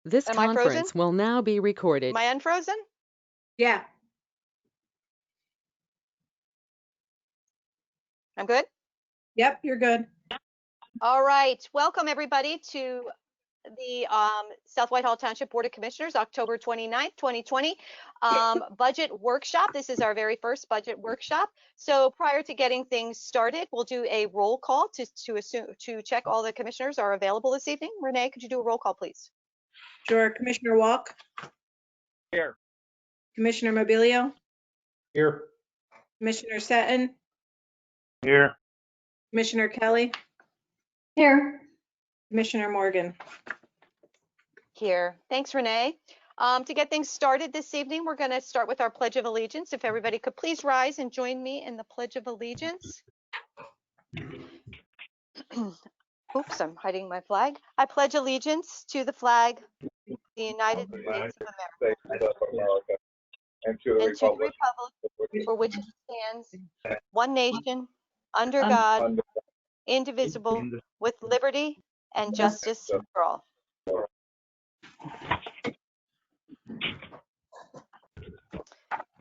This Am I frozen? conference will now be recorded. Am I unfrozen? Yeah. I'm good? Yep, you're good. All right. Welcome, everybody, to the South Whitehall Township Board of Commissioners, October 29th, 2020 budget workshop. This is our very first budget workshop. So prior to getting things started, we'll do a roll call to check all the commissioners are available this evening. Renee, could you do a roll call, please? Sure. Commissioner Walk? Here. Commissioner Mobilio? Here. Commissioner Seton? Here. Commissioner Kelly? Here. Commissioner Morgan? Here. Thanks, Renee. To get things started this evening, we're going to start with our Pledge of Allegiance. If everybody could please rise and join me in the Pledge of Allegiance. Oops, I'm hiding my flag. I pledge allegiance to the flag of the United States of America And to the republic for which it stands, one nation, under God, indivisible, with liberty and justice for all.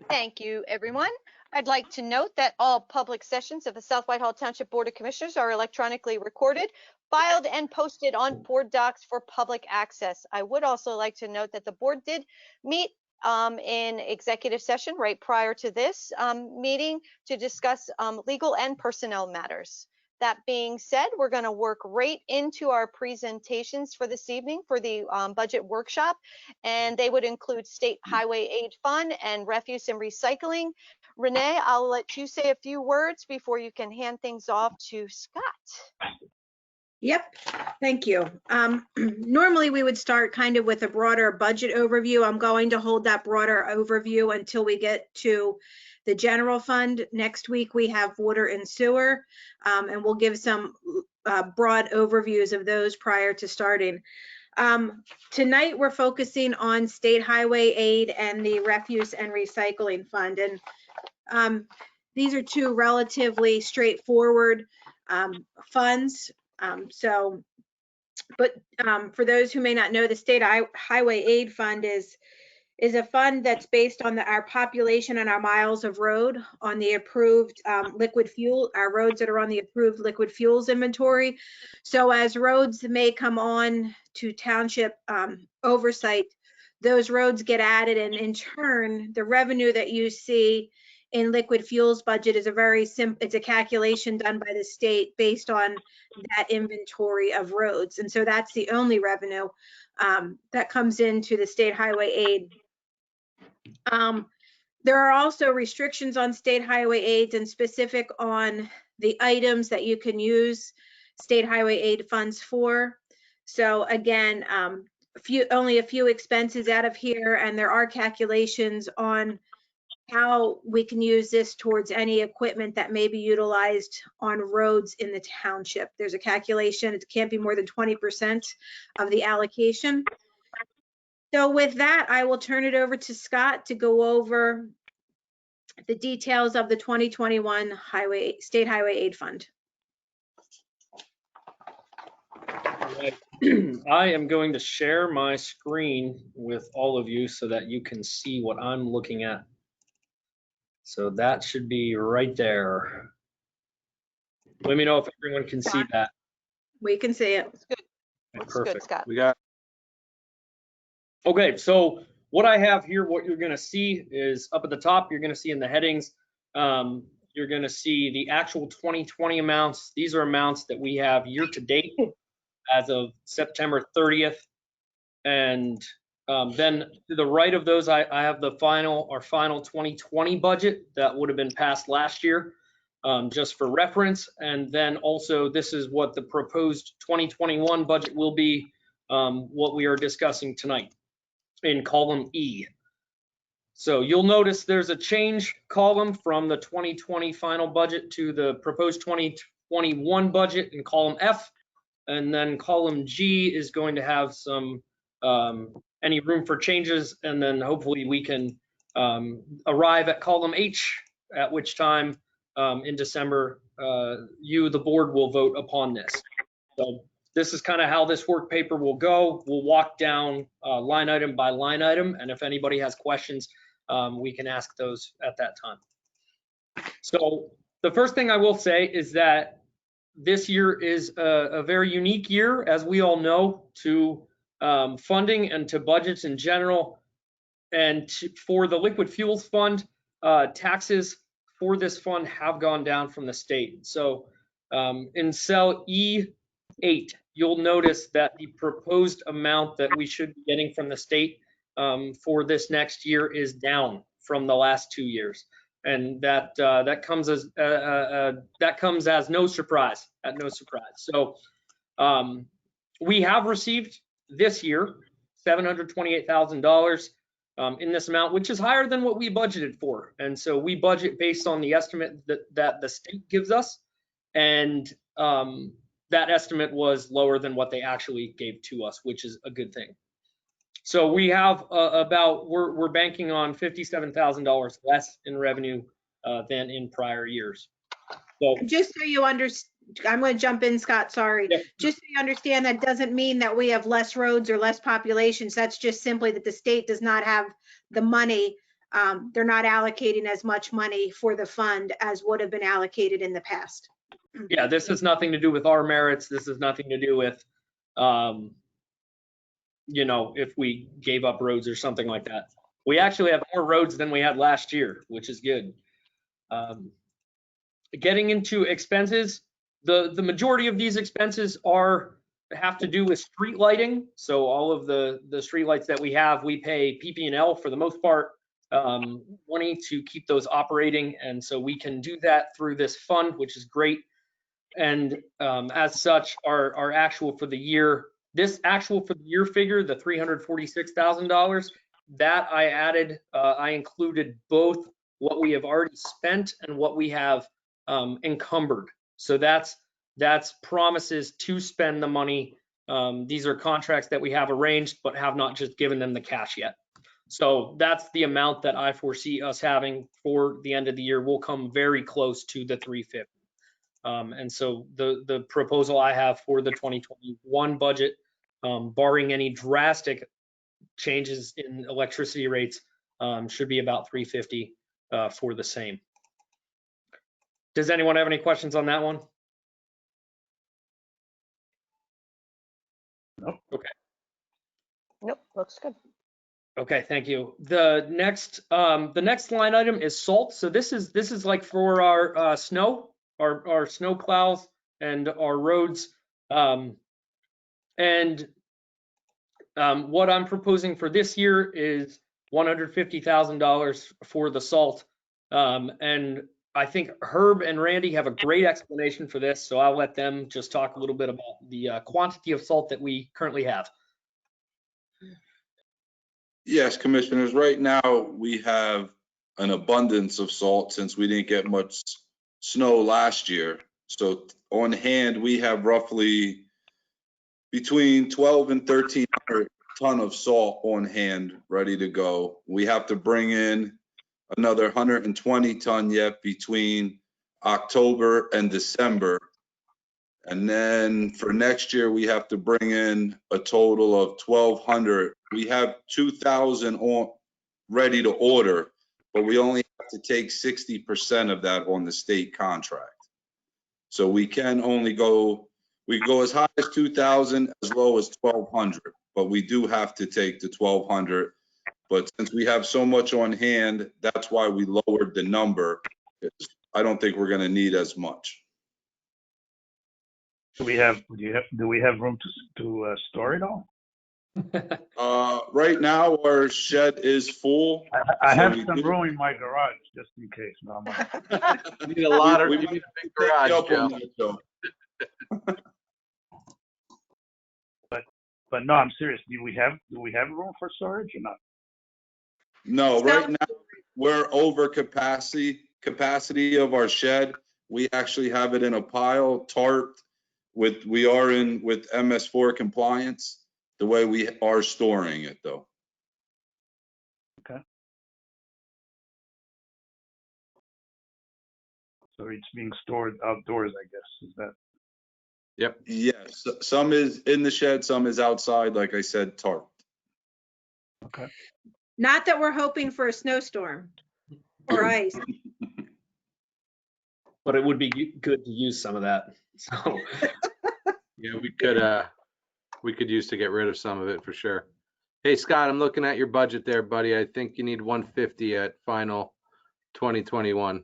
Thank you, everyone. I'd like to note that all public sessions of the South Whitehall Township Board of Commissioners are electronically recorded, filed, and posted on board docs for public access. I would also like to note that the board did meet in executive session right prior to this meeting to discuss legal and personnel matters. That being said, we're going to work right into our presentations for this evening for the budget workshop, and they would include State Highway Aid Fund and refuse and recycling. Renee, I'll let you say a few words before you can hand things off to Scott. Yep, thank you. Normally we would start kind of with a broader budget overview. I'm going to hold that broader overview until we get to the general fund. Next week we have water and sewer, and we'll give some broad overviews of those prior to starting. Tonight we're focusing on state highway aid and the refuse and recycling fund. And these are two relatively straightforward funds. For those who may not know, the State Highway Aid Fund is a fund that's based on our population and our miles of road on the approved liquid fuel, our roads that are on the approved liquid fuels inventory. So as roads may come on to township oversight, those roads get added, and in turn, the revenue that you see in liquid fuels budget is a very simple, it's a calculation done by the state based on that inventory of roads. And so that's the only revenue that comes into the state highway aid. There are also restrictions on state highway aids and specific on the items that you can use state highway aid funds for. So again, only a few expenses out of here, and there are calculations on how we can use this towards any equipment that may be utilized on roads in the township. There's a calculation, it can't be more than 20% of the allocation. So with that, I will turn it over to Scott to go over the details of the 2021 State Highway Aid Fund. Right. I am going to share my screen with all of you so that you can see what I'm looking at. So that should be right there. Let me know if everyone can see that. We can see it. Looks good. Looks good, Scott. We got. Okay, so what I have here, what you're going to see is up at the top, you're going to see in the headings, you're going to see the actual 2020 amounts. These are amounts that we have year to date as of September 30th. And then to the right of those, I have our final 2020 budget that would have been passed last year, just for reference. And then also this is what the proposed 2021 budget will be, what we are discussing tonight in column E. So you'll notice there's a change column from the 2020 final budget to the proposed 2021 budget in column F. And then column G is going to have some any room for changes, and then hopefully we can arrive at column H, at which time in December the board will vote upon this. So this is kind of how this work paper will go. We'll walk down line item by line item, and if anybody has questions, we can ask those at that time. So the first thing I will say is that this year is a very unique year, as we all know, to funding and to budgets in general. And for the liquid fuels fund, taxes for this fund have gone down from the state. So in cell E8, you'll notice that the proposed amount that we should be getting from the state for this next year is down from the last 2 years. And that comes as no surprise, So we have received this year $728,000 in this amount, which is higher than what we budgeted for. And so we budget based on the estimate that the state gives us, and that estimate was lower than what they actually gave to us, which is a good thing. So we have we're banking on $57,000 less in revenue than in prior years. So Just so you understand, I'm going to jump in, Scott, sorry. Yeah. Just so you understand, that doesn't mean that we have less roads or less populations. That's just simply that the state does not have the money. They're not allocating as much money for the fund as would have been allocated in the past. yeah, this has nothing to do with our merits. This has nothing to do with, you know, if we gave up roads or something like that. We actually have more roads than we had last year, which is good. Getting into expenses, the majority of these expenses have to do with street lighting. So all of the street lights that we have, we pay PP&L for the most part, money to keep those operating. And so we can do that through this fund, which is great. And as such, our actual for the year, this actual for the year figure, the $346,000, that I added, I included both what we have already spent and what we have encumbered. So that's promises to spend the money. These are contracts that we have arranged, but have not just given them the cash yet. So that's the amount that I foresee us having for the end of the year. We'll come very close to the 350. And so the proposal I have for the 2021 budget, barring any drastic changes in electricity rates, should be about 350 for the same. Does anyone have any questions on that one? Nope. Okay. Nope, looks good. Okay, thank you. The next line item is salt. So this is like for our snow, our snow plows and our roads. What I'm proposing for this year is $150,000 for the salt. And I think Herb and Randy have a great explanation for this, so I'll let them just talk a little bit about the quantity of salt that we currently have. Yes, commissioners, right now we have an abundance of salt since we didn't get much snow last year. So on hand, we have roughly between 12 and 1,300 ton of salt on hand ready to go. We have to bring in another 120 ton yet between October and December. And then for next year, we have to bring in a total of 1,200. We have 2,000 on ready to order, but we only have to take 60% of that on the state contract. So we can only go, we go as high as 2,000, as low as 1,200, but we do have to take the 1,200. But since we have so much on hand, that's why we lowered the number. I don't think we're going to need as much. Do we have room to store it all? Right now, our shed is full. I So have we some do- room in my garage just in case. No, I'm not- You need a lot of, We you might need a big take you garage, up Joe. on that, Joe. but no, I'm serious. Do we have room for storage or not? No, right now, we're over capacity of our shed. We actually have it in a pile, tarped with MS4 compliance, the way we are storing it though. Okay. So it's being stored outdoors, I guess. Is that? Yep. Yes, some is in the shed, some is outside, like I said, tarp. Okay. Not that we're hoping for a snowstorm or ice. But it would be good to use some of that. So Yeah, we could use to get rid of some of it for sure. Hey, Scott, I'm looking at your budget there, buddy. I think you need 150 at final 2021.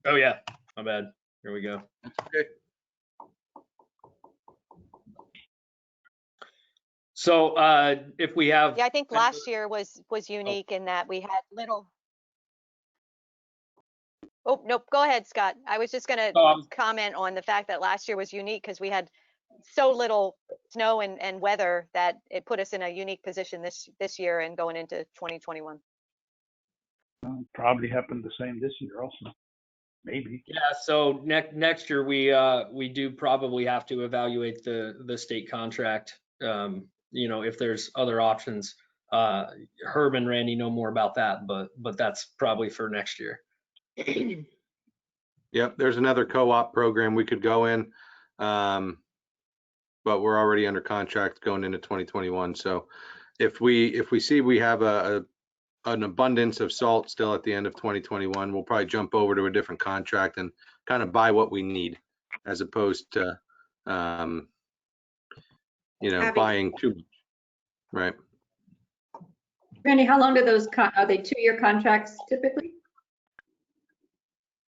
oh yeah, my bad. Here we go. Okay. So if we have Yeah, I think last year was unique in that we had little. Oh, nope, go ahead, Scott. I was just gonna comment on the fact that last year was unique because we had so little snow and weather that it put us in a unique position this year and going into 2021. Probably happened the same this year also. Maybe. Yeah, so next year we do probably have to evaluate the state contract. You know, if there's other options. Herb and Randy know more about that, but that's probably for next year. Yep, there's another co-op program we could go in, but we're already under contract going into 2021. So if we see we have an abundance of salt still at the end of 2021, we'll probably jump over to a different contract and kind of buy what we need, as opposed to you know, buying too much. Right. Randy, how long do those, are they 2-year contracts typically?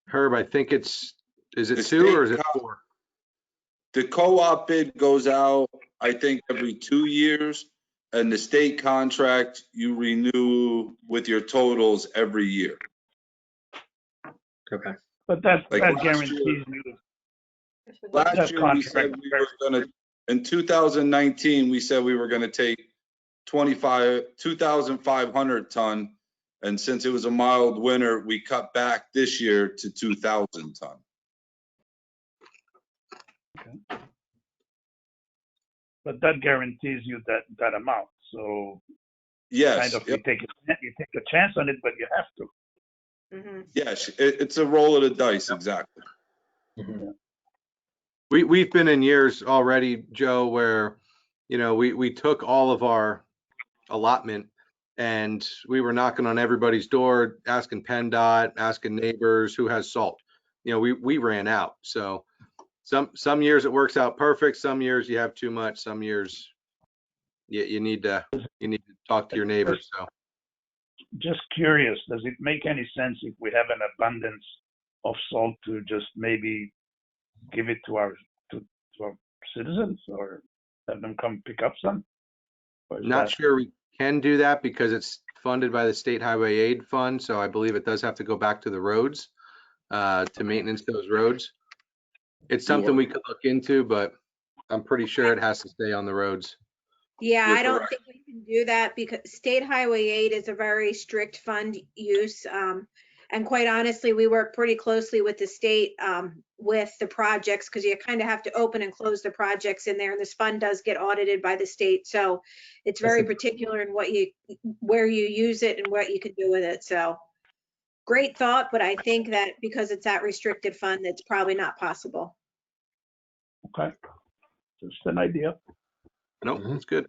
Herb, I think is it The 2 or is state it 4? The co-op bid goes out, I think, every 2 years, and the state contract you renew with your totals every year. Okay. But that Like that last guarantees year- you. Last That year, we said contract we were gonna, in 2019, we said we were gonna take 2,500 ton. And since it was a mild winter, we cut back this year to 2,000 ton. But that guarantees you that amount. So Yes, kind of yep, you take a chance on it, but you have to. Mhm. yes, it's a roll of the dice, exactly. We've been in years already, Joe, where, you know, we took all of our allotment and we were knocking on everybody's door, asking PennDOT, asking neighbors who has salt. You know, we ran out. So some years it works out perfect. Some years you have too much. Some years you need to talk to your neighbors. So Just curious, does it make any sense if we have an abundance of salt to just maybe give it to our citizens or have them come pick up some? Or is not that- sure we can do that because it's funded by the State Highway Aid Fund. So I believe it does have to go back to the roads to maintenance those roads. It's something we could look into, but I'm pretty sure it has to stay on the roads. Yeah, You're I don't correct. think we can do that because state highway aid is a very strict fund use. And quite honestly, we work pretty closely with the state with the projects because you kind of have to open and close the projects in there. And this fund does get audited by the state. So it's very particular in where you use it and what you can do with it. So great thought, but I think that because it's that restricted fund, it's probably not possible. Okay, just an idea. Nope, that's good.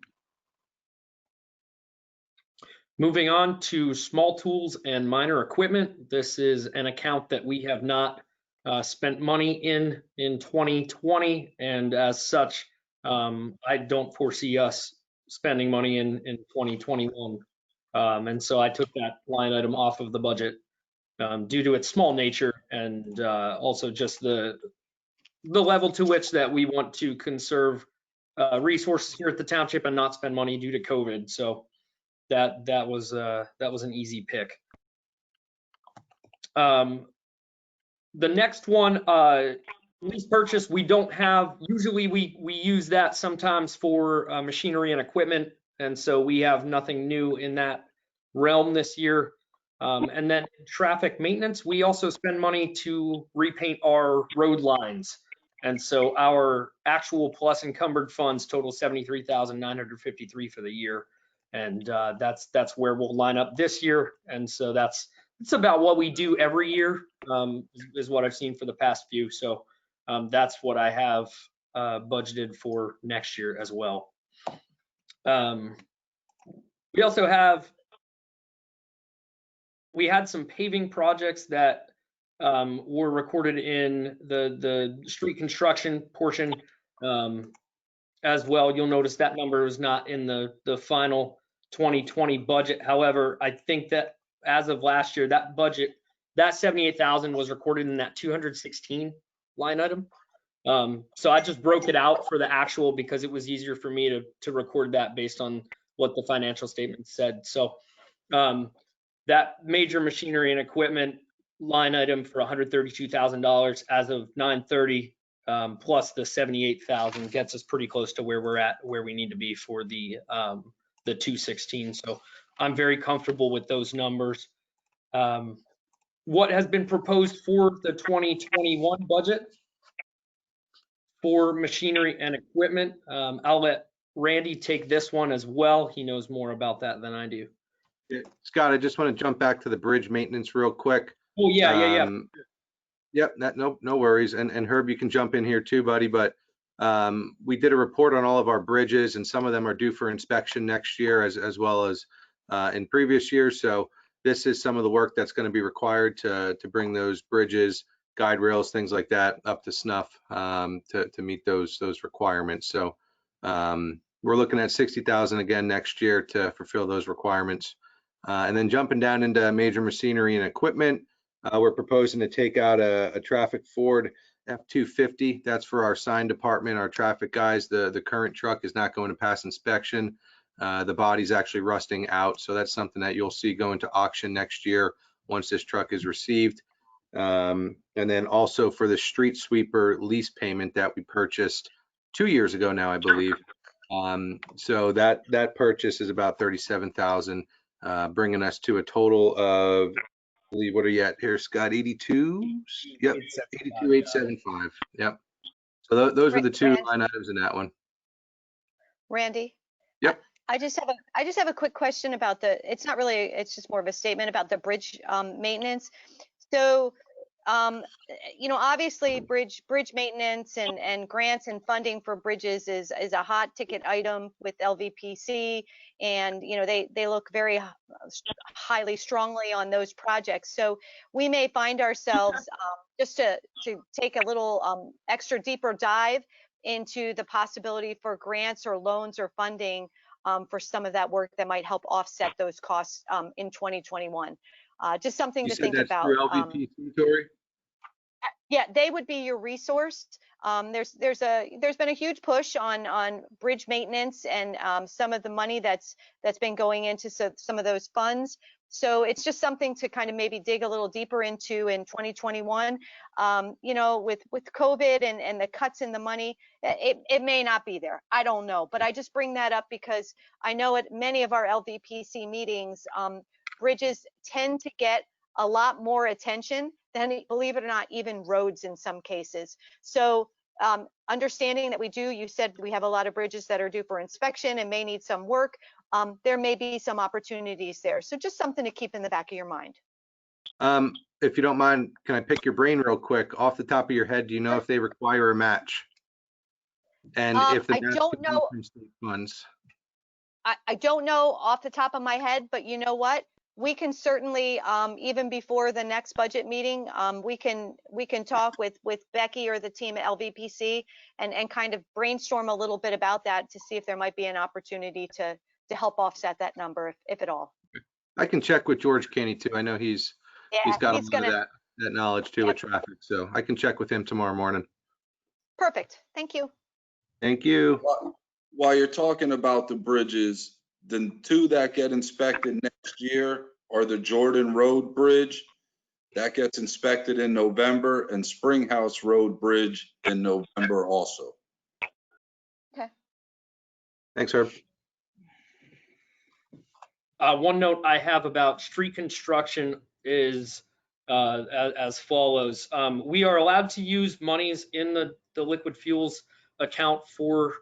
Moving on to small tools and minor equipment. This is an account that we have not spent money in 2020, and as such, I don't foresee us spending money in 2021. And so I took that line item off of the budget due to its small nature and also just the level to which that we want to conserve resources here at the township and not spend money due to COVID. So that was an easy pick. The next one, lease purchase, we don't have, usually we use that sometimes for machinery and equipment. And so we have nothing new in that realm this year. And then traffic maintenance, we also spend money to repaint our road lines. And so our actual plus encumbered funds total $73,953 for the year. And that's where we'll line up this year. And so it's about what we do every year, is what I've seen for the past few. So that's what I have budgeted for next year as well. We also have, we had some paving projects that were recorded in the street construction portion as well. You'll notice that number was not in the final 2020 budget. However, I think that as of last year, that budget, that 78,000 was recorded in that 216 line item. So I just broke it out for the actual because it was easier for me to record that based on what the financial statement said. So that major machinery and equipment line item for $132,000 as of 9/30 plus the 78,000 gets us pretty close to where we're at, where we need to be for the 216. So I'm very comfortable with those numbers. What has been proposed for the 2021 budget for machinery and equipment? I'll let Randy take this one as well. He knows more about that than I do. Yeah, Scott, I just want to jump back to the bridge maintenance real quick. Oh, yeah. Yep, no worries. And Herb, you can jump in here too, buddy. But we did a report on all of our bridges, and some of them are due for inspection next year as well as in previous years. So this is some of the work that's going to be required to bring those bridges, guide rails, things like that up to snuff to meet those requirements. So we're looking at 60,000 again next year to fulfill those requirements. And then jumping down into major machinery and equipment, we're proposing to take out a traffic Ford F-250. That's for our sign department, our traffic guys. The current truck is not going to pass inspection. The body's actually rusting out. So that's something that you'll see going to auction next year once this truck is received. And then also for the street sweeper lease payment that we purchased 2 years ago now, I believe. So that purchase is about 37,000, bringing us to a total of, I believe, what are you at here, Scott? 82? Yep, 82,875. Yep. So those are the two line items in that one. Randy? Yep. I just have a quick question about it's not really, it's just more of a statement about the bridge maintenance. So, obviously bridge maintenance and grants and funding for bridges is a hot ticket item with LVPC, and they look very highly strongly on those projects. So we may find ourselves just to take a little extra deeper dive into the possibility for grants or loans or funding for some of that work that might help offset those costs in 2021. Just something to think about. You said that's through LVPC, Tori? Yeah, they would be your resource. There's been a huge push on bridge maintenance and some of the money that's been going into some of those funds. So it's just something to kind of maybe dig a little deeper into in 2021. With COVID and the cuts in the money, it may not be there. I don't know, but I just bring that up because I know at many of our LVPC meetings, bridges tend to get a lot more attention than, believe it or not, even roads in some cases. So understanding that you said we have a lot of bridges that are due for inspection and may need some work. There may be some opportunities there. So just something to keep in the back of your mind. If you don't mind, can I pick your brain real quick? Off the top of your head, do you know if they require a match? And if the match could be from state funds? I don't know off the top of my head, but you know what? We can certainly, even before the next budget meeting, we can talk with Becky or the team at LVPC and kind of brainstorm a little bit about that to see if there might be an opportunity to help offset that number, if at all. I can check with George Kenny too. I know he's got a lot of that knowledge too with traffic, so I can check with him tomorrow morning. Perfect. Thank you. Thank you. While you're talking about the bridges, the two that get inspected next year are the Jordan Road Bridge. That gets inspected in November, and Springhouse Road Bridge in November also. Okay. Thanks, Herb. One note I have about street construction is as follows. We are allowed to use monies in the liquid fuels account for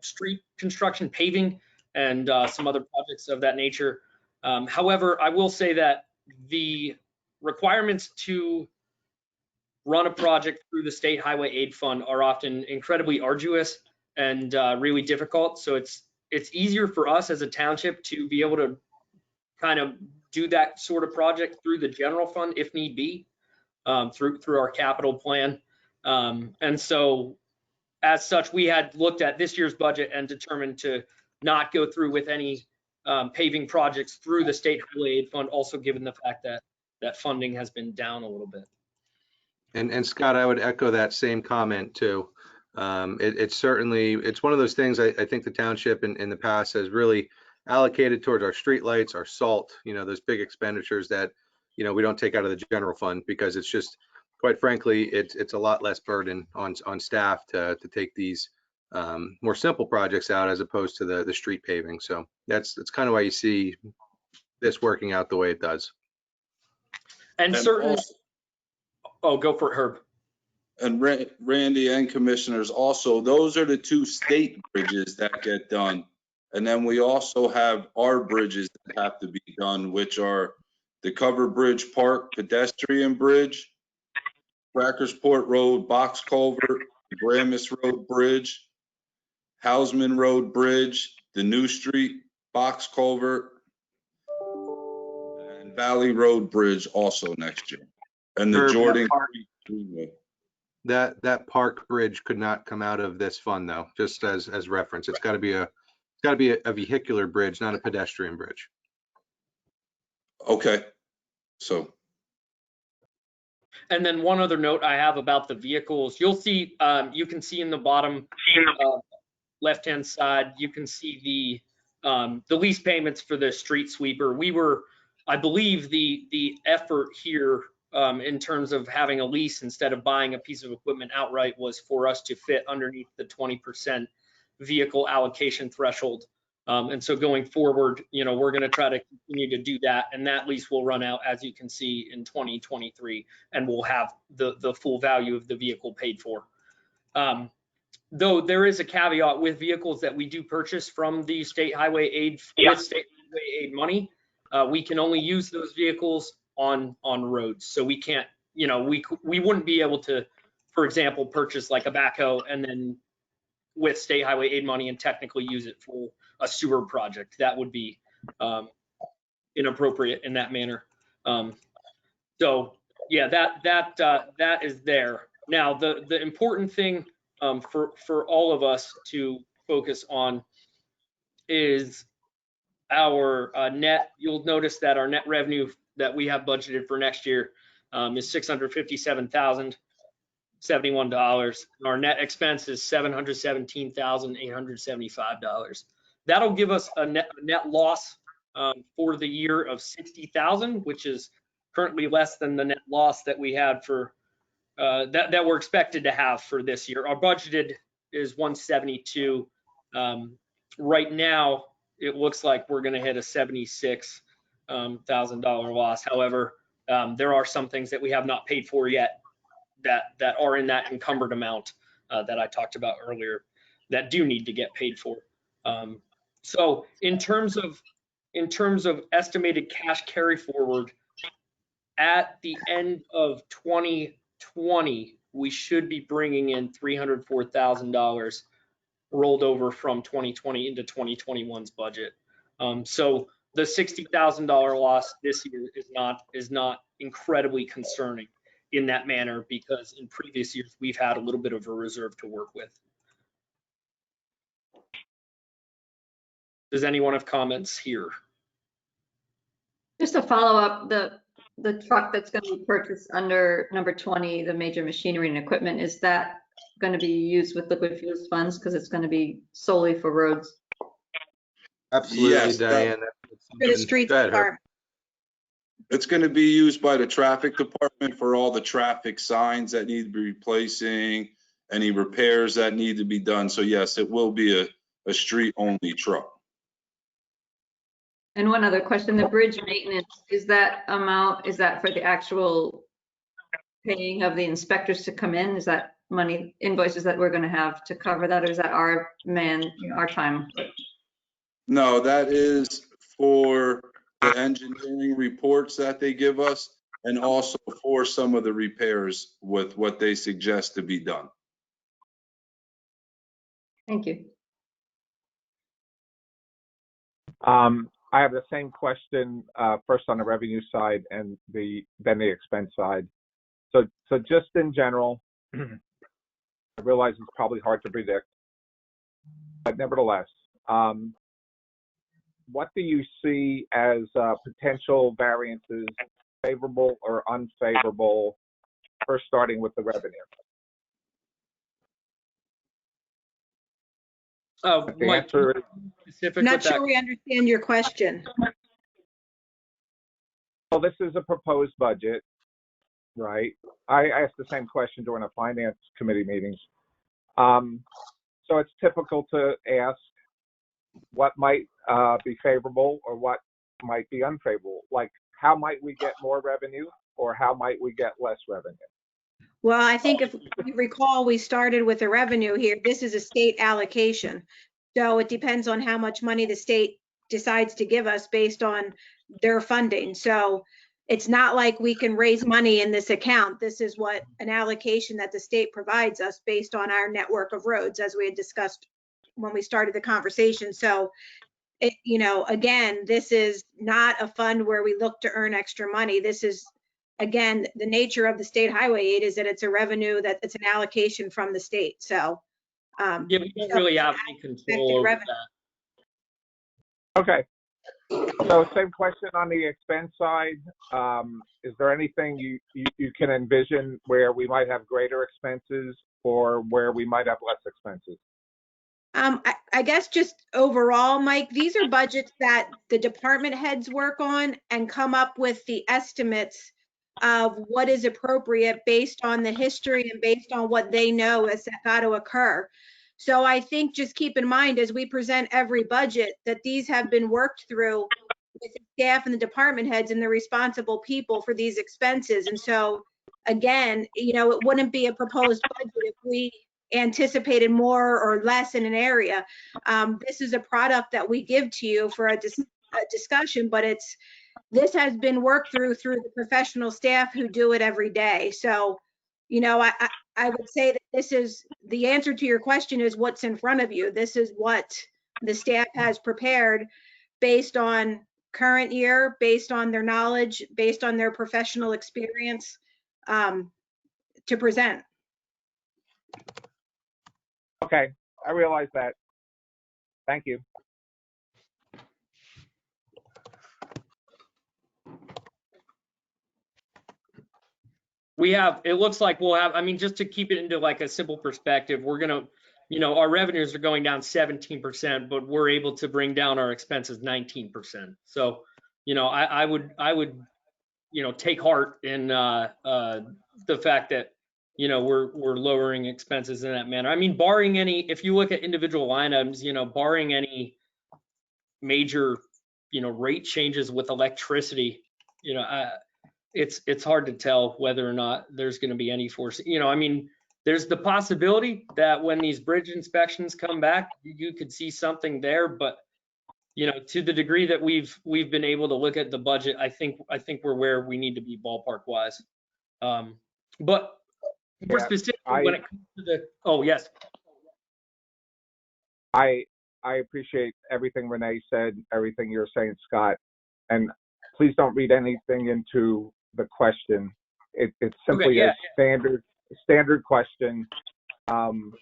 street construction, paving, and some other projects of that nature. However, I will say that the requirements to run a project through the State Highway Aid Fund are often incredibly arduous and really difficult. So it's easier for us as a township to be able to kind of do that sort of project through the general fund if need be, through our capital plan. And so as such, we had looked at this year's budget and determined to not go through with any paving projects through the State Highway Aid Fund, also given the fact that funding has been down a little bit. And Scott, I would echo that same comment too. It's certainly, it's one of those things I think the township in the past has really allocated towards our streetlights, our salt, those big expenditures that, we don't take out of the general fund, because it's just, quite frankly, it's a lot less burden on staff to take these more simple projects out as opposed to the street paving. So that's kind of why you see this working out the way it does. And certain, go for it, Herb. And Randy and commissioners, also, those are the two state bridges that get done. And then we also have our bridges that have to be done, which are the Cover Bridge Park pedestrian bridge, Crackersport Road box culvert, the Gramis Road Bridge, Houseman Road Bridge, the New Street box culvert, and Valley Road Bridge also next year. And the Herb, Jordan Creek Freeway. That park bridge could not come out of this fund though, just as reference. It's got to be a vehicular bridge, not a pedestrian bridge. Okay, so. And then one other note I have about the vehicles, you'll see, you can see in the bottom left-hand side, you can see the lease payments for the street sweeper. I believe the effort here in terms of having a lease instead of buying a piece of equipment outright was for us to fit underneath the 20% vehicle allocation threshold. And so going forward, we're going to try to continue to do that. And that lease will run out, as you can see, in 2023, and we'll have the full value of the vehicle paid for. Though there is a caveat with vehicles that we do purchase from the State Highway Aid, with State Highway Aid money, we can only use those vehicles on roads. So we can't, we wouldn't be able to, for example, purchase like a backhoe and then with State Highway Aid money and technically use it for a sewer project. That would be inappropriate in that manner. So yeah, that is there. Now the important thing for all of us to focus on is our net. You'll notice that our net revenue that we have budgeted for next year is $657,071. Our net expense is $717,875. That'll give us a net loss for the year of $60,000, which is currently less than the net loss that we had for that we're expected to have for this year. Our budgeted is $172. Right now, it looks like we're going to hit a $76,000 loss. However, there are some things that we have not paid for yet that are in that encumbered amount that I talked about earlier that do need to get paid for. So in terms of estimated cash carry forward, at the end of 2020, we should be bringing in $304,000 rolled over from 2020 into 2021's budget. So the $60,000 loss this year is not incredibly concerning in that manner, because in previous years we've had a little bit of a reserve to work with. Does anyone have comments here? Just to follow up, the truck that's going to be purchased under number 20, the major machinery and equipment, is that going to be used with liquid fuels funds because it's going to be solely for roads? Absolutely, Yes, Diane. For the streets Go ahead, Herb. department. It's going to be used by the traffic department for all the traffic signs that need to be replacing, any repairs that need to be done. So yes, it will be a street-only truck. And one other question, the bridge maintenance, is that for the actual paying of the inspectors to come in? Is that money, invoices that we're going to have to cover that, or is that our time? No, that is for the engineering reports that they give us. and also for some of the repairs with what they suggest to be done. Thank you. I have the same question, first on the revenue side and then the expense side. So just in general, I realize it's probably hard to predict, but nevertheless, what do you see as potential variances, favorable or unfavorable, first starting with the revenue? The Mike, answer is, specific Not with that. sure we understand your question. well, this is a proposed budget, right? I asked the same question during the finance committee meetings. So it's typical to ask what might be favorable or what might be unfavorable. Like, how might we get more revenue or how might we get less revenue? Well, I think if you recall, we started with the revenue here. This is a state allocation. So it depends on how much money the state decides to give us based on their funding. So it's not like we can raise money in this account. This is what an allocation that the state provides us based on our network of roads, as we had discussed when we started the conversation. So it, again, this is not a fund where we look to earn extra money. This is, again, the nature of the state highway aid is that it's a revenue, that it's an allocation from the state. So Yeah, we don't so really it's have an any control unexpected over revenue. that. Okay. So same question on the expense side. Is there anything you can envision where we might have greater expenses or where we might have less expenses? I guess just overall, Mike, these are budgets that the department heads work on and come up with the estimates of what is appropriate based on the history and based on what they know has got to occur. So I think just keep in mind as we present every budget that these have been worked through with the staff and the department heads and the responsible people for these expenses. And so again, it wouldn't be a proposed budget if we anticipated more or less in an area. This is a product that we give to you for a discussion, but this has been worked through the professional staff who do it every day. So, I would say that this is the answer to your question is what's in front of you. This is what the staff has prepared based on current year, based on their knowledge, based on their professional experience to present. Okay, I realize that. Thank you. It looks like we'll have, I mean, just to keep it into like a simple perspective, we're gonna, our revenues are going down 17%, but we're able to bring down our expenses 19%. So, I would, take heart in the fact that, we're lowering expenses in that manner. I mean, barring any, if you look at individual line items, barring any major, rate changes with electricity, it's hard to tell whether or not there's going to be any force. I mean, there's the possibility that when these bridge inspections come back, you could see something there. But to the degree that we've been able to look at the budget, I think we're where we need to be ballpark wise. But more specifically, when it comes to oh yes, I appreciate everything Renee said, everything you're saying, Scott, and please don't read anything into the question. It's simply a standard question. Someone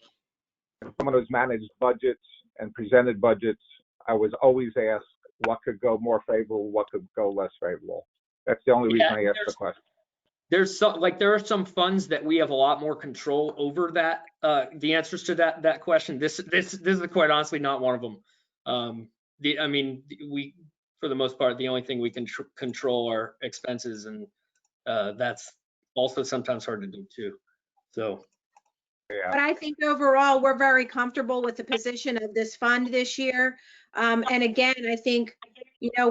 who's managed budgets and presented budgets, I was always asked what could go more favorable, what could go less favorable. That's the only reason I asked the question. There are some funds that we have a lot more control over that. The answers to that question. This is quite honestly not one of them. We, for the most part, the only thing we can control are expenses, and that's also sometimes hard to do too. So. Yeah. But I think overall, we're very comfortable with the position of this fund this year. And again, I think,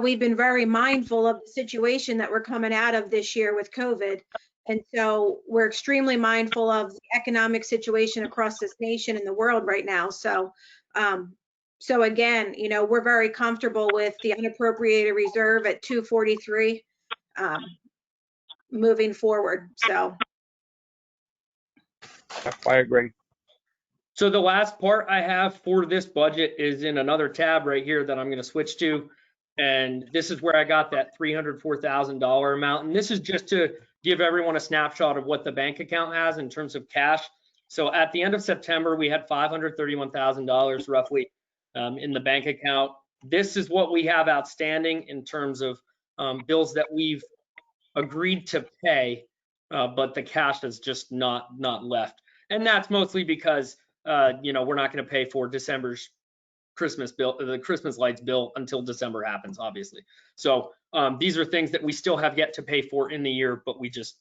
we've been very mindful of the situation that we're coming out of this year with COVID. And so we're extremely mindful of the economic situation across this nation and the world right now. So, again, we're very comfortable with the unappropriated reserve at 243. moving forward. So I agree. So the last part I have for this budget is in another tab right here that I'm going to switch to. And this is where I got that $304,000 amount. And this is just to give everyone a snapshot of what the bank account has in terms of cash. So at the end of September, we had $531,000 roughly in the bank account. This is what we have outstanding in terms of bills that we've agreed to pay, but the cash is just not left. And that's mostly because we're not going to pay for December's Christmas bill, the Christmas lights bill, until December happens, obviously. So these are things that we still have yet to pay for in the year, but we just,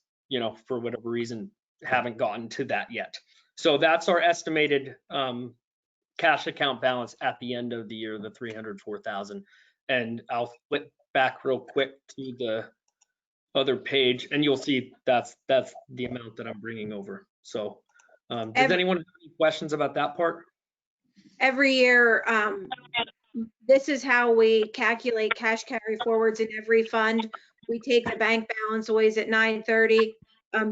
for whatever reason, haven't gotten to that yet. So that's our estimated cash account balance at the end of the year, the 304,000. And I'll flip back real quick to the other page, and you'll see that's the amount that I'm bringing over. So does anyone have any questions about that part? every year, this is how we calculate cash carry forwards in every fund. We take the bank balance always at 9/30,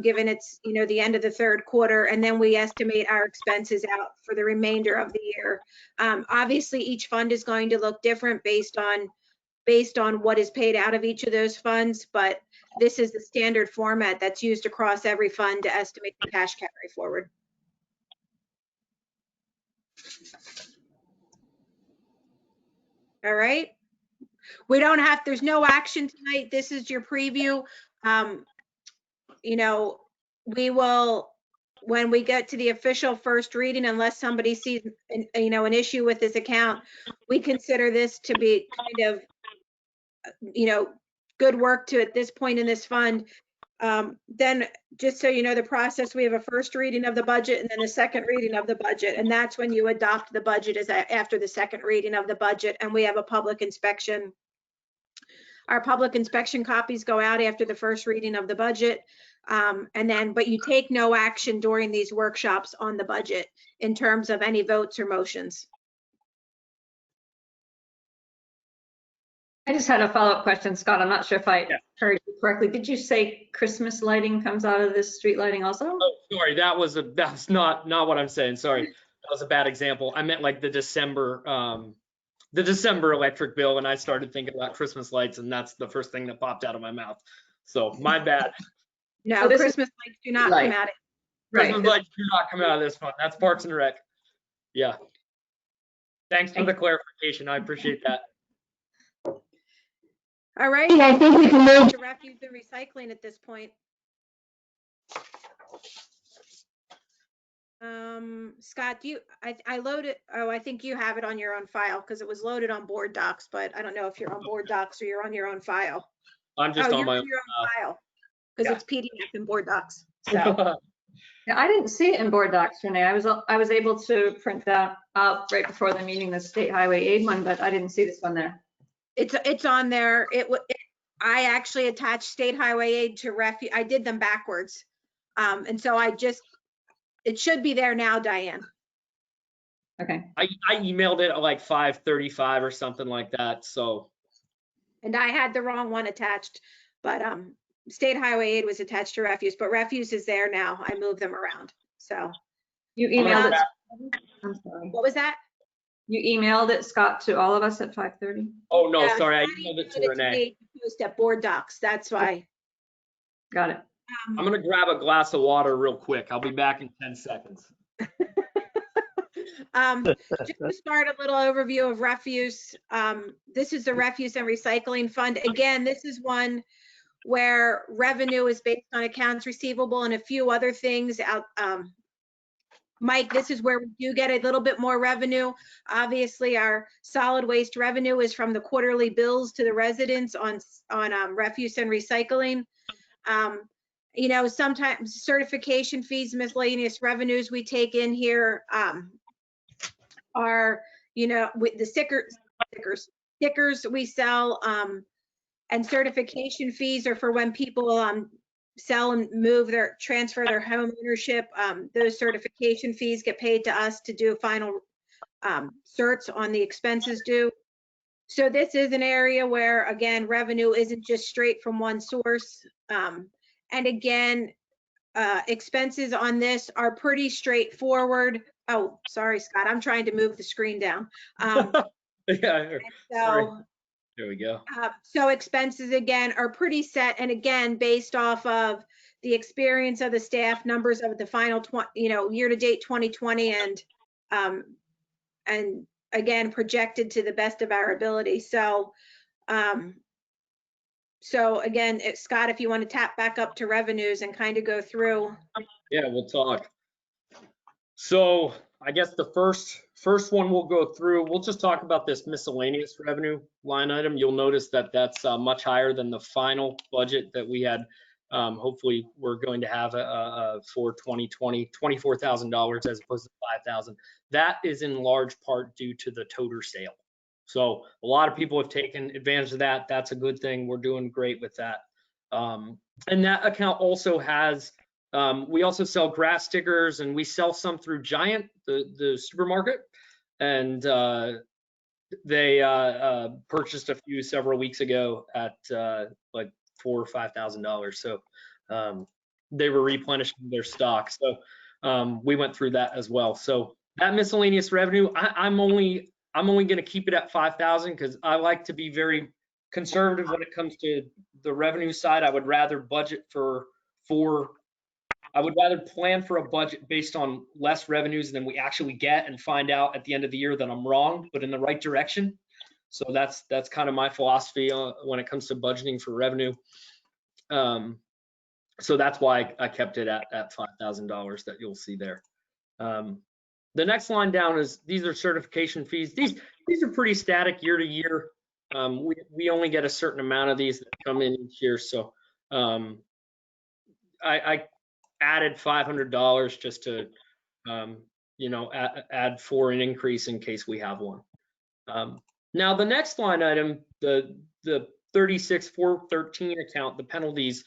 given it's, the end of the third quarter, and then we estimate our expenses out for the remainder of the year. Obviously, each fund is going to look different based on what is paid out of each of those funds, but this is the standard format that's used across every fund to estimate the cash carry forward. All right. There's no action tonight. This is your preview. We will, when we get to the official first reading, unless somebody sees an issue with this account, we consider this to be kind of, good work to at this point in this fund. Then just so you know the process, we have a first reading of the budget and then a second reading of the budget. And that's when you adopt the budget, is after the second reading of the budget, and we have a public inspection. Our public inspection copies go out after the first reading of the budget. But you take no action during these workshops on the budget in terms of any votes or motions. I just had a follow-up question, Scott. I'm not sure if I heard you correctly. Did you say Christmas lighting comes out of this street lighting also? Oh, sorry, that's not what I'm saying. Sorry, that was a bad example. I meant like the December electric bill, and I started thinking about Christmas lights, and that's the first thing that popped out of my mouth. So my bad. No, Christmas lights do not come out. Christmas lights do not come out of this fund. That's Parks and Rec. Yeah. Thanks for the clarification. I appreciate that. All right, I think we can move to refuse and recycling at this point. Scott, I loaded, I think you have it on your own file because it was loaded on board docs, but I don't know if you're on board docs or you're on your own file. I'm just on my own file because it's PDF in board docs. So. Yeah, I didn't see it in board docs, Renee. I was able to print that out right before the meeting, the State Highway Aid one, but I didn't see this one there. It's on there. I actually attached State Highway Aid to refuse. I did them backwards. And so it should be there now, Diane. Okay. I emailed it at like 5:35 or something like that. So. And I had the wrong one attached, but State Highway Aid was attached to refuse, but refuse is there now. I moved them around. So. You emailed it. I'm sorry. What was that? You emailed it, Scott, to all of us at 5:30? Oh, no, sorry. I emailed it to Renee. To post at board docs. That's why. Got it. I'm going to grab a glass of water real quick. I'll be back in 10 seconds. Just to start, a little overview of refuse. This is the Refuse and Recycling Fund. Again, this is one where revenue is based on accounts receivable and a few other things out. Mike, this is where we do get a little bit more revenue. Obviously, our solid waste revenue is from the quarterly bills to the residents on refuse and recycling. Sometimes certification fees, miscellaneous revenues we take in here are, with the stickers we sell, and certification fees are for when people sell and transfer their home ownership. Those certification fees get paid to us to do final certs on the expenses due. So this is an area where, again, revenue isn't just straight from one source. And again, expenses on this are pretty straightforward. Oh, sorry, Scott, I'm trying to move the screen down. Yeah, sorry. So, There we go. so expenses again are pretty set, and again, based off of the experience of the staff, numbers of the final year-to-date 2020, and again, projected to the best of our ability. So, so again, Scott, if you want to tap back up to revenues and kind of go through. Yeah, we'll talk. So I guess the first one we'll go through, we'll just talk about this miscellaneous revenue line item. You'll notice that that's much higher than the final budget that we had. Hopefully we're going to have for 2020, $24,000 as opposed to 5,000. That is in large part due to the toter sale. So a lot of people have taken advantage of that. That's a good thing. We're doing great with that. And that account also has, we also sell grass stickers, and we sell some through Giant, the supermarket. And they purchased a few several weeks ago at like $4,000 or $5,000. So they were replenishing their stock. So we went through that as well. So that miscellaneous revenue, I'm only going to keep it at 5,000 because I like to be very conservative when it comes to the revenue side. I would rather budget I would rather plan for a budget based on less revenues than we actually get and find out at the end of the year that I'm wrong, but in the right direction. So that's kind of my philosophy when it comes to budgeting for revenue. So that's why I kept it at $5,000 that you'll see there. The next line down is, these are certification fees. These are pretty static year to year. We only get a certain amount of these that come in each year. So I added $500 just to, add for an increase in case we have one. Now the next line item, the 36,413 account, the penalties.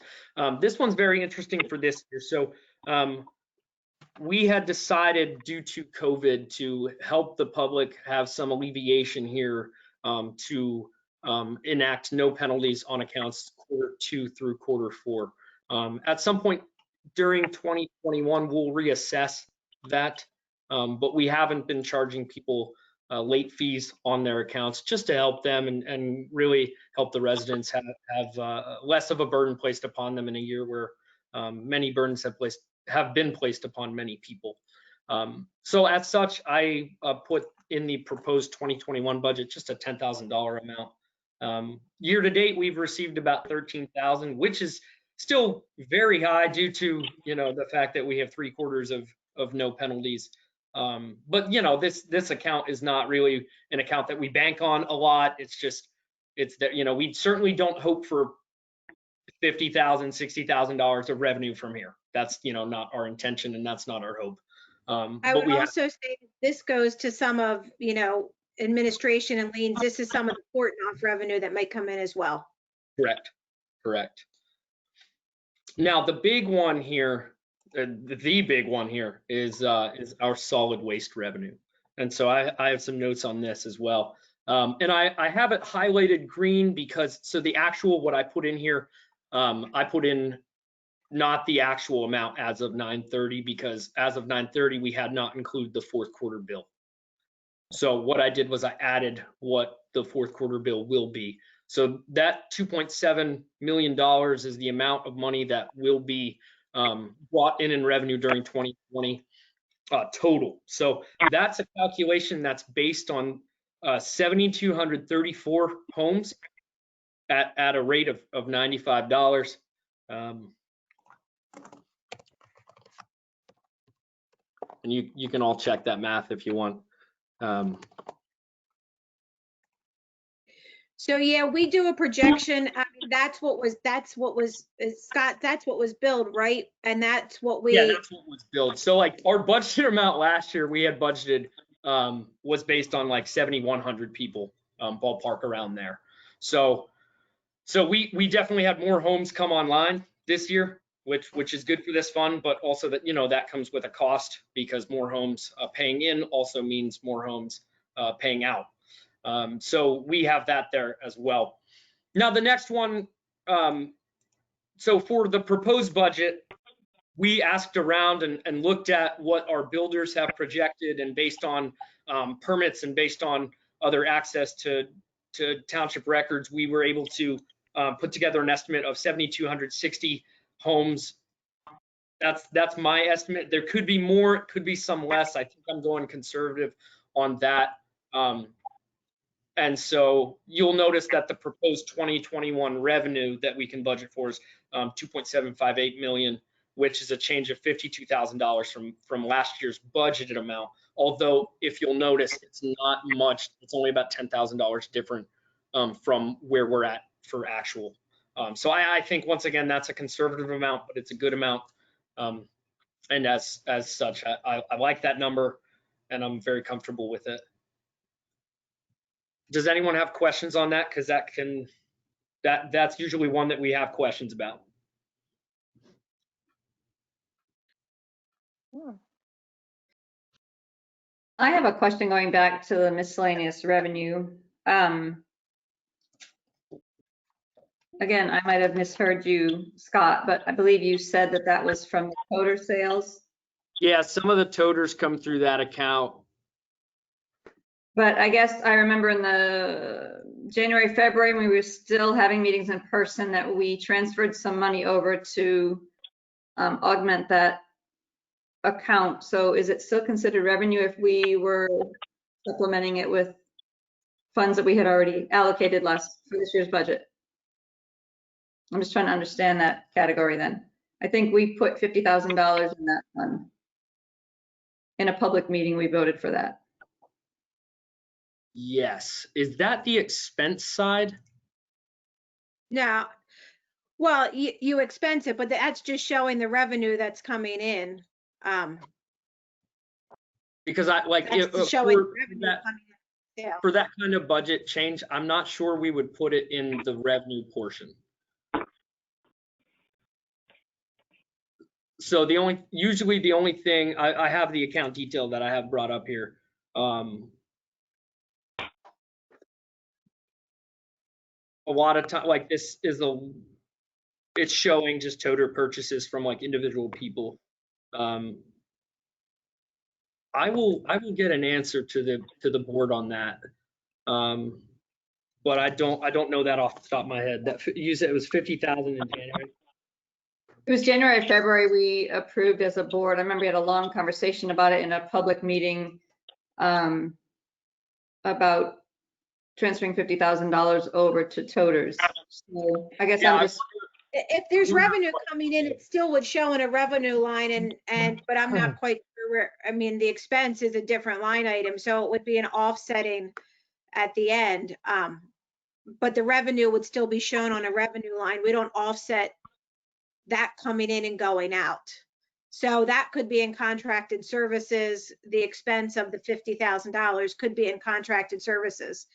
This one's very interesting for this year. So we had decided due to COVID to help the public have some alleviation here to enact no penalties on accounts Q2 through Q4. At some point during 2021, we'll reassess that, but we haven't been charging people late fees on their accounts just to help them and really help the residents have less of a burden placed upon them in a year where many burdens have been placed upon many people. So as such, I put in the proposed 2021 budget just a $10,000 amount. Year to date, we've received about 13,000, which is still very high due to the fact that we have 3/4 of no penalties. But this account is not really an account that we bank on a lot. It's that we certainly don't hope for $50,000, $60,000 of revenue from here. That's not our intention, and that's not our hope. I would also say this goes to some of administration and liens. This is some of the court-off revenue that might come in as well. Correct. Now the big one here, the big one here is our solid waste revenue, and so I have some notes on this as well. And I have it highlighted green because the actual what I put in here, I put in not the actual amount as of 9/30 because as of 9/30 we had not included the Q4 bill. So what I did was I added what the Q4 bill will be. So that $2.7 million is the amount of money that will be brought in revenue during 2020 total. So that's a calculation that's based on 7,234 homes at a rate of $95. And you can all check that math if you want. So yeah, we do a projection. I mean, that's what was Scott, that's what was billed, right? And that's what we. Yeah, that's what was billed. So like our budget amount last year, we had budgeted was based on like 7,100 people, ballpark around there. So we definitely had more homes come online this year, which is good for this fund, but also that that comes with a cost because more homes paying in also means more homes paying out. So we have that there as well. Now the next one, So for the proposed budget, we asked around and looked at what our builders have projected, and based on permits and based on other access to township records, we were able to put together an estimate of 7,260 homes. That's my estimate. There could be more, it could be some less. I think I'm going conservative on that. And so you'll notice that the proposed 2021 revenue that we can budget for is 2.758 million, which is a change of $52,000 from last year's budgeted amount. Although, if you'll notice, it's not much. It's only about $10,000 different from where we're at for actual. So I think, once again, that's a conservative amount, but it's a good amount. And as such, I like that number, and I'm very comfortable with it. Does anyone have questions on that? Because that's usually one that we have questions about. I have a question going back to the miscellaneous revenue. Again, I might have misheard you, Scott, but I believe you said that that was from the toter sales. Yeah, some of the toters come through that account. But I guess I remember in the January, February, when we were still having meetings in person, that we transferred some money over to augment that account. So is it still considered revenue if we were supplementing it with funds that we had already allocated for this year's budget? I'm just trying to understand that category then. I think we put $50,000 in that fund. In a public meeting, we voted for that. Yes. Is that the expense side? No, well, you expense it, but that's just showing the revenue that's coming in. Because I like That's showing revenue coming in. Yeah. for that kind of budget change, I'm not sure we would put it in the revenue portion. So usually the only thing, I have the account detail that I have brought up here. A lot of time, like this is it's showing just toter purchases from like individual people. I will get an answer to the board on that. But I don't know that off the top of my head. That you said it was 50,000 in January. It was January, February, we approved as a board. I remember we had a long conversation about it in a public meeting about transferring $50,000 over to toters. So I guess I'm just. If there's revenue coming in, it still would show in a revenue line but I'm not quite sure where, I mean, the expense is a different line item, so it would be an offsetting at the end. But the revenue would still be shown on a revenue line. We don't offset that coming in and going out. So that could be in contracted services. The expense of the $50,000 could be in contracted services.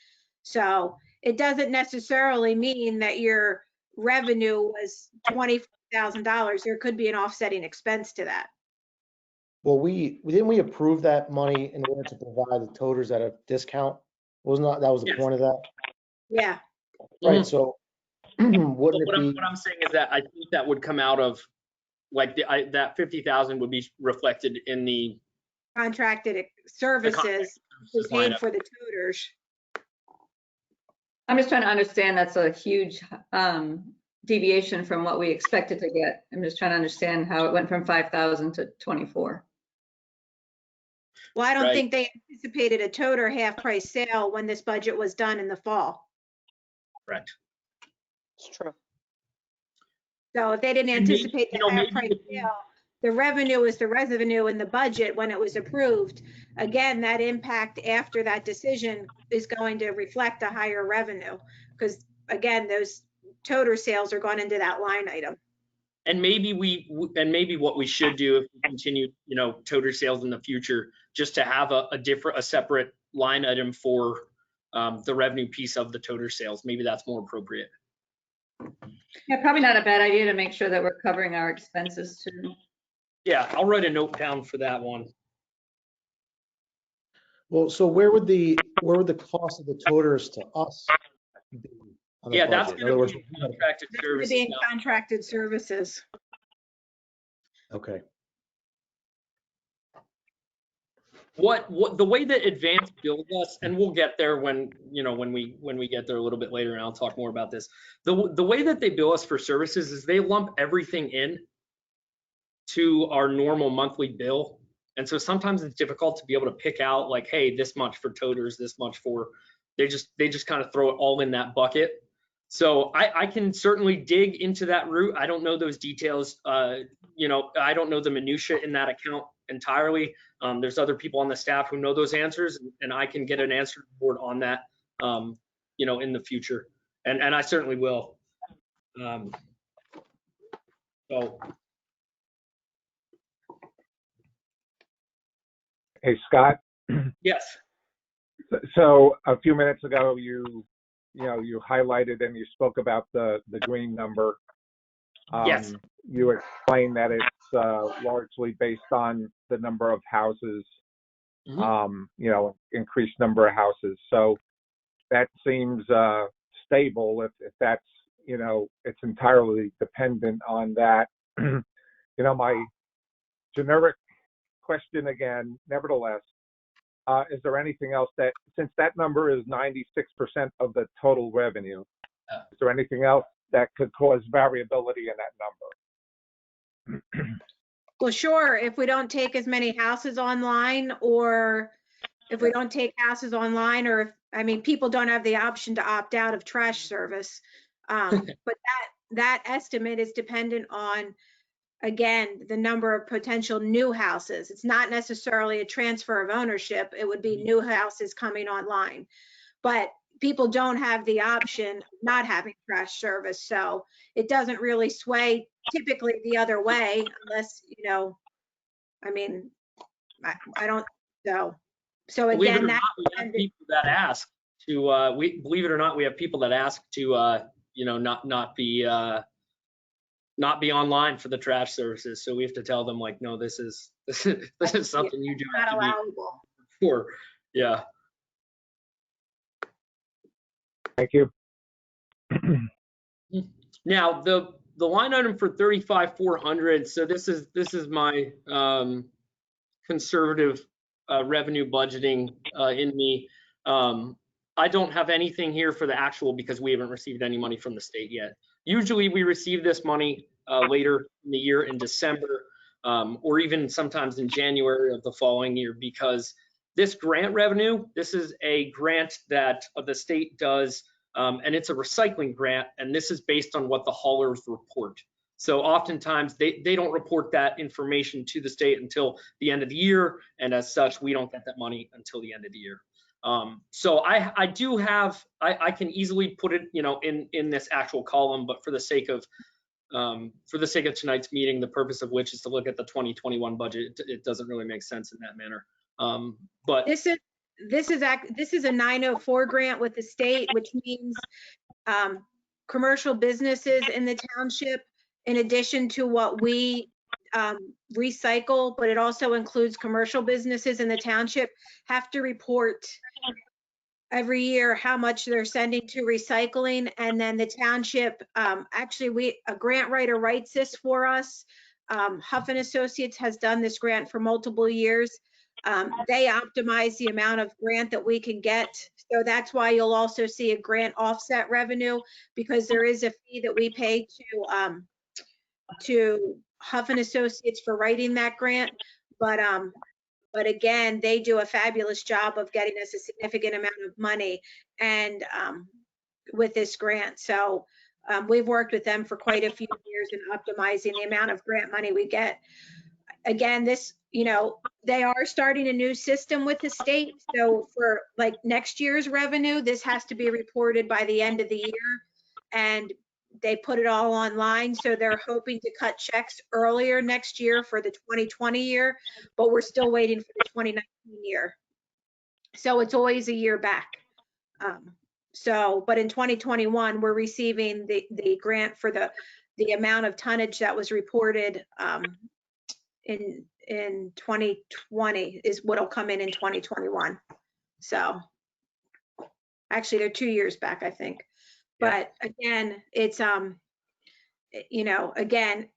So it doesn't necessarily mean that your revenue was $20,000. There could be an offsetting expense to that. Well, didn't we approve that money in order to provide the toters at a discount? That was the Yes. point of that? Yeah. Right, so wouldn't What it be, I'm saying is that I think that would come out of like that 50,000 would be reflected in the Contracted services was line paid item. for the tutors. I'm just trying to understand, that's a huge deviation from what we expected to get. I'm just trying to understand how it went from 5,000 to 24. Well, I don't Right. think they anticipated a toter half price sale when this budget was done in the fall. Correct. It's true. So if they didn't And maybe, anticipate you the know, half maybe price if we- sale, the revenue is the revenue in the budget when it was approved. Again, that impact after that decision is going to reflect a higher revenue because again, those toter sales are going into that line item. And maybe maybe what we should do if we continue, toter sales in the future, just to have a separate line item for the revenue piece of the toter sales. Maybe that's more appropriate. Yeah, probably not a bad idea to make sure that we're covering our expenses too. Yeah, I'll write a note down for that one. well, so where would the cost of the toters to us be on the Yeah, that's budget? In gonna other words, be contracted That's gonna services be in now. contracted services. okay, What the way that Advance bills us, and we'll get there when, you know, when we get there a little bit later, and I'll talk more about this. The way that they bill us for services is they lump everything in to our normal monthly bill. And so sometimes it's difficult to be able to pick out like, hey, this much for toters, this much for, they just kind of throw it all in that bucket. So I can certainly dig into that route. I don't know those details. You know, I don't know the minutia in that account entirely. There's other people on the staff who know those answers, and I can get an answer board on that, you know, in the future. And I certainly will. So Hey, Scott. yes. So a few minutes ago, you highlighted and you spoke about the green number. Yes. You explained that it's largely based on the number of houses, increased number of houses. So that seems stable if that's, it's entirely dependent on that. My generic question again, nevertheless, is there anything else that, since that number is 96% of the total revenue, is there anything else that could cause variability in that number? Well, sure, if we don't take as many houses online, or if we don't take houses online, or if, I mean, people don't have the option to opt out of trash service. But that estimate is dependent on, again, the number of potential new houses. It's not necessarily a transfer of ownership. It would be new houses coming online. But people don't have the option of not having trash service. So it doesn't really sway typically the other way unless, I mean, I don't know. So Believe it again, or not, we have people that ask to, believe it or not, we have people that ask to, not be online for the trash services. So we have to tell them like, no, this is something you do have not to be allowable. for. Yeah. Thank you. Now the line item for 35,400. So this is my conservative revenue budgeting in me. I don't have anything here for the actual because we haven't received any money from the state yet. Usually we receive this money later in the year in December, or even sometimes in January of the following year, because this grant revenue, this is a grant that the state does, and it's a recycling grant, and this is based on what the haulers report. So oftentimes they don't report that information to the state until the end of the year, and as such, we don't get that money until the end of the year. So I do have, I can easily put it, in this actual column, but for the sake of tonight's meeting, the purpose of which is to look at the 2021 budget, it doesn't really make sense in that manner. But This is a 904 grant with the state, which means commercial businesses in the township, in addition to what we recycle, but it also includes commercial businesses in the township, have to report every year how much they're sending to recycling. And then the township, actually a grant writer writes this for us. Huff and Associates has done this grant for multiple years. They optimize the amount of grant that we can get. So that's why you'll also see a grant offset revenue, because there is a fee that we pay to Huff and Associates for writing that grant. But again, they do a fabulous job of getting us a significant amount of money and with this grant. So we've worked with them for quite a few years in optimizing the amount of grant money we get. Again, this, they are starting a new system with the state. So for like next year's revenue, this has to be reported by the end of the year. And they put it all online. So they're hoping to cut checks earlier next year for the 2020 year, but we're still waiting for the 2019 year. So it's always a year back. But in 2021, we're receiving the grant for the amount of tonnage that was reported in 2020 is what'll come in 2021. So actually they're 2 years back, I think. But again, it's, you know, again,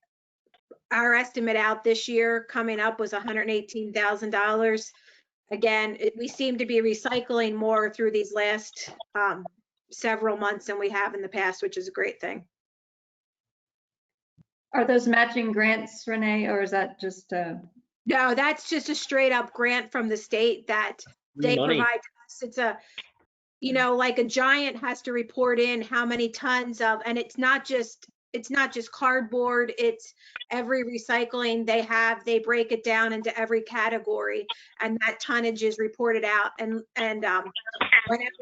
our estimate out this year coming up was $118,000. Again, we seem to be recycling more through these last several months than we have in the past, which is a great thing. Are those matching grants, Renee, or is that just, No, that's just a straight up grant from the state that they Money. provide to us. It's a, you know, like a Giant has to report in how many tons of, and it's not just cardboard, it's every recycling they have, they break it down into every category, and that tonnage is reported out, and whenever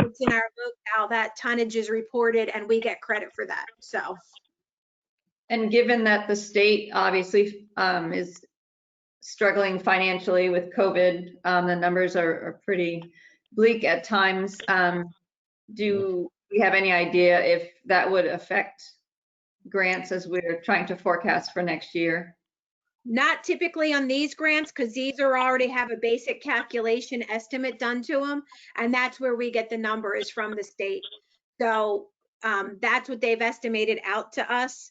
it's in our locale, that tonnage is reported and we get credit for that. So and given that the state obviously is struggling financially with COVID, the numbers are pretty bleak at times. Do we have any idea if that would affect grants as we're trying to forecast for next year? not typically on these grants, because these are already have a basic calculation estimate done to them, and that's where we get the number is from the state. So that's what they've estimated out to us.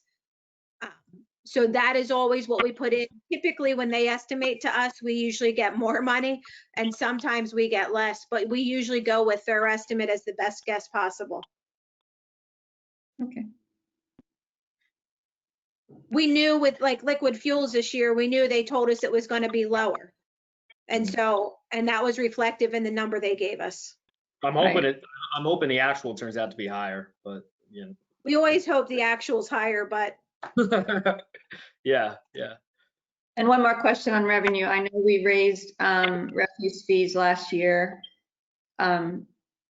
So that is always what we put in. Typically, when they estimate to us, we usually get more money, and sometimes we get less, but we usually go with their estimate as the best guess possible. Okay. We knew with like liquid fuels this year, we knew they told us it was going to be lower. And so, and that was reflective in the number they gave us. I'm hoping the actual turns out to be higher, but We always hope the actual's higher, but yeah. And one more question on revenue. I know we raised refuse fees last year.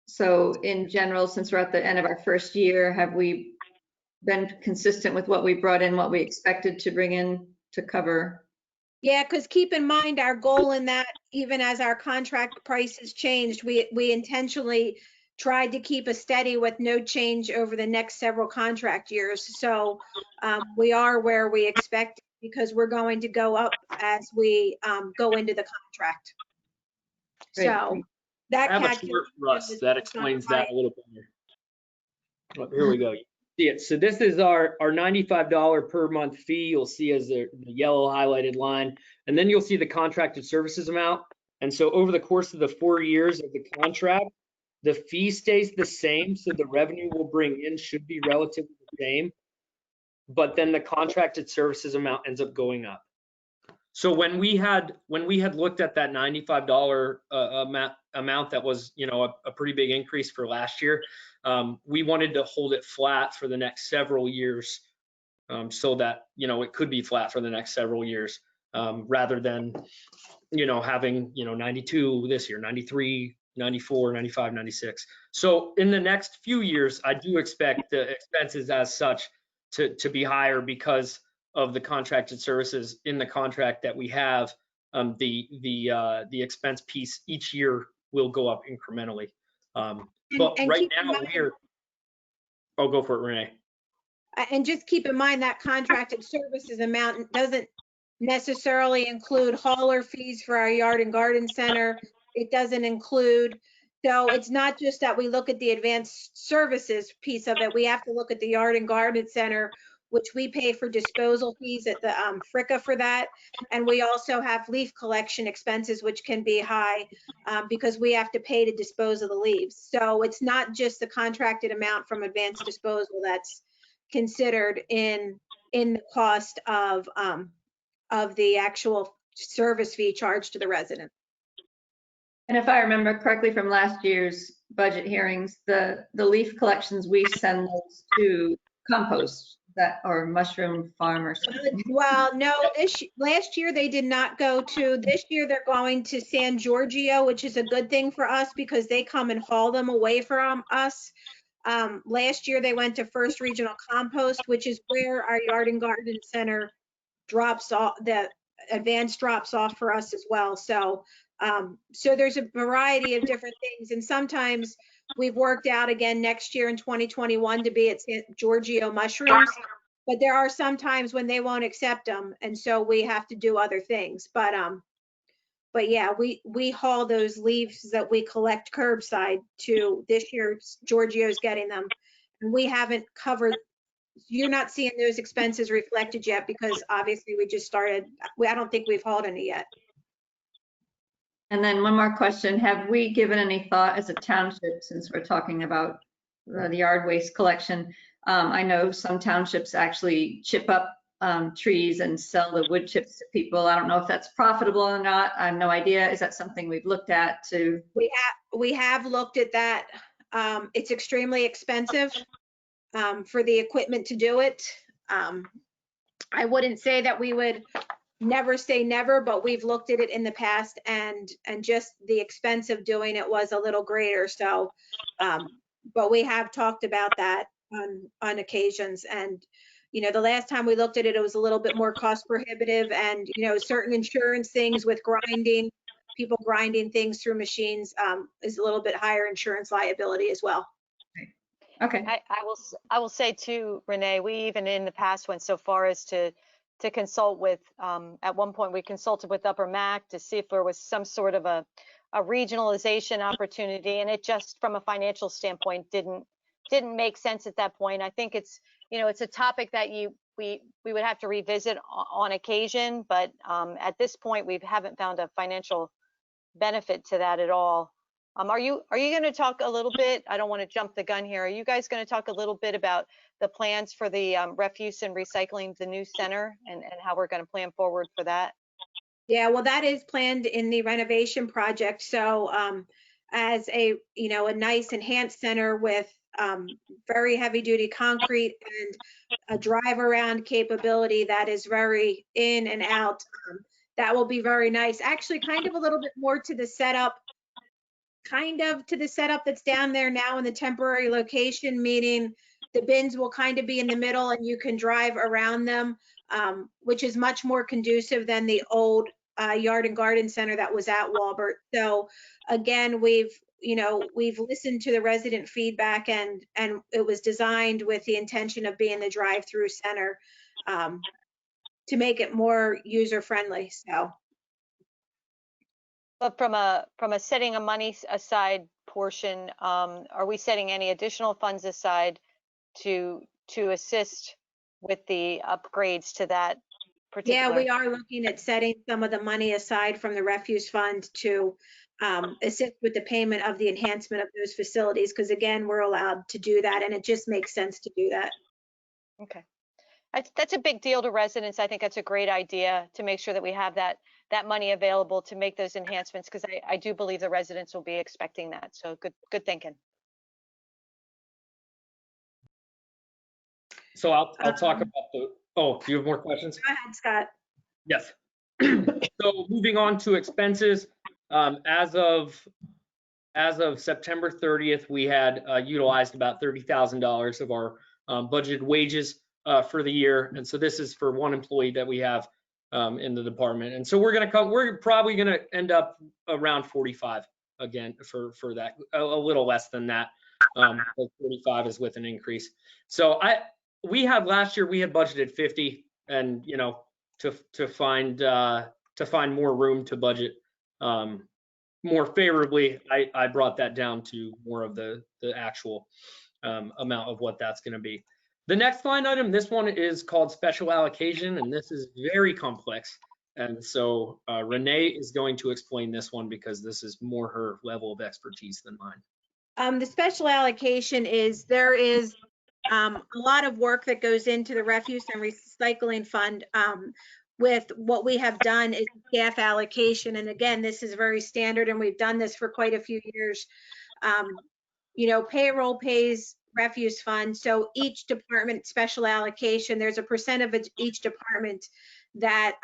So in general, since we're at the end of our first year, have we been consistent with what we brought in, what we expected to bring in to cover? yeah, because keep in mind our goal in that, even as our contract prices changed, we intentionally tried to keep a steady with no change over the next several contract years. So we are where we expect, because we're going to go up as we go into the contract. Great. So that I have a calculation chart, Russ, is that based on explains high- that a little better. Oh, here we go. See it. So this is our $95 per month fee. You'll see as the yellow highlighted line, and then you'll see the contracted services amount. And so over the course of the 4 years of the contract, the fee stays the same. So the revenue we'll bring in should be relatively the same, but then the contracted services amount ends up going up. So when we had looked at that $95 amount, that was, you know, a pretty big increase for last year. We wanted to hold it flat for the next several years, so that, you know, it could be flat for the next several years, rather than, you know, having, you know, 92 this year, 93, 94, 95, 96. So in the next few years, I do expect the expenses as such to be higher because of the contracted services in the contract that we have. The expense piece each year will go up incrementally. But and right keep in now mind- I'll go for it, Renee. And just keep in mind that contracted services amount doesn't necessarily include hauler fees for our yard and garden center. It doesn't include, so it's not just that we look at the advanced services piece of it. We have to look at the yard and garden center, which we pay for disposal fees at the FRICA for that. And we also have leaf collection expenses, which can be high because we have to pay to dispose of the leaves. So it's not just the contracted amount from advanced disposal that's considered in the cost of the actual service fee charged to the resident. And if I remember correctly from last year's budget hearings, the leaf collections, we send those to compost that or mushroom farm or something. Well, no, last year they did not go to. This year they're going to San Giorgio, which is a good thing for us because they come and haul them away from us. Last year they went to First Regional Compost, which is where our yard and garden center drops off, the advanced drops off for us as well. So there's a variety of different things, and sometimes we've worked out again next year in 2021 to be at San Giorgio mushrooms, but there are some times when they won't accept them, and so we have to do other things. But yeah, we haul those leaves that we collect curbside to. This year Giorgio's getting them, We haven't covered, you're not seeing those expenses reflected yet because obviously we just started. I don't think we've hauled any yet. And then one more question, have we given any thought as a township, since we're talking about the yard waste collection? I know some townships actually chip up trees and sell the wood chips to people. I don't know if that's profitable or not. I have no idea. Is that something we've looked at to? We have looked at that. It's extremely expensive for the equipment to do it. I wouldn't say that we would never say never, but we've looked at it in the past and just the expense of doing it was a little greater. So, but we have talked about that on occasions. And, you know, the last time we looked at it, it was a little bit more cost prohibitive and, you know, certain insurance things with grinding, people grinding things through machines is a little bit higher insurance liability as well. Okay. I will say too, Renee, we even in the past went so far as to consult with, at one point we consulted with Upper Mac to see if there was some sort of a regionalization opportunity, and it just from a financial standpoint didn't make sense at that point. I think it's, you know, it's a topic that we would have to revisit on occasion, but at this point we haven't found a financial benefit to that at all. Are you going to talk a little bit? I don't want to jump the gun here. Are you guys going to talk a little bit about the plans for the refuse and recycling, the new center, and how we're going to plan forward for that? Yeah, well, that is planned in the renovation project. So as a, you know, a nice enhanced center with very heavy duty concrete and a drive around capability that is very in and out, that will be very nice. Actually, kind of a little bit more to the setup, that's down there now in the temporary location, meaning the bins will kind of be in the middle and you can drive around them, which is much more conducive than the old yard and garden center that was at Walbert. So again, we've listened to the resident feedback and it was designed with the intention of being the drive-through center to make it more user friendly. So. But from a setting a money aside portion, are we setting any additional funds aside to assist with the upgrades to that particular? Yeah, we are looking at setting some of the money aside from the refuse fund to assist with the payment of the enhancement of those facilities, because again, we're allowed to do that and it just makes sense to do that. Okay. That's a big deal to residents. I think that's a great idea to make sure that we have that money available to make those enhancements, because I do believe the residents will be expecting that. So good thinking. So I'll talk about the, oh, do you have more questions? Go ahead, Scott. Yes. So moving on to expenses, as of September 30th, we had utilized about $30,000 of our budgeted wages for the year. And so this is for one employee that we have in the department. And so we're probably going to end up around 45 again for that, a little less than that. But 45 is with an increase. So last year we had budgeted 50, and you know, to find more room to budget more favorably, I brought that down to more of the actual amount of what that's going to be. The next line item, this one is called special allocation, and this is very complex. And so Renee is going to explain this one because this is more her level of expertise than mine. The special allocation is, there is a lot of work that goes into the refuse and recycling fund. With what we have done is staff allocation. And again, this is very standard and we've done this for quite a few years. You know, payroll pays refuse fund. So each department special allocation, there's a percent of each department that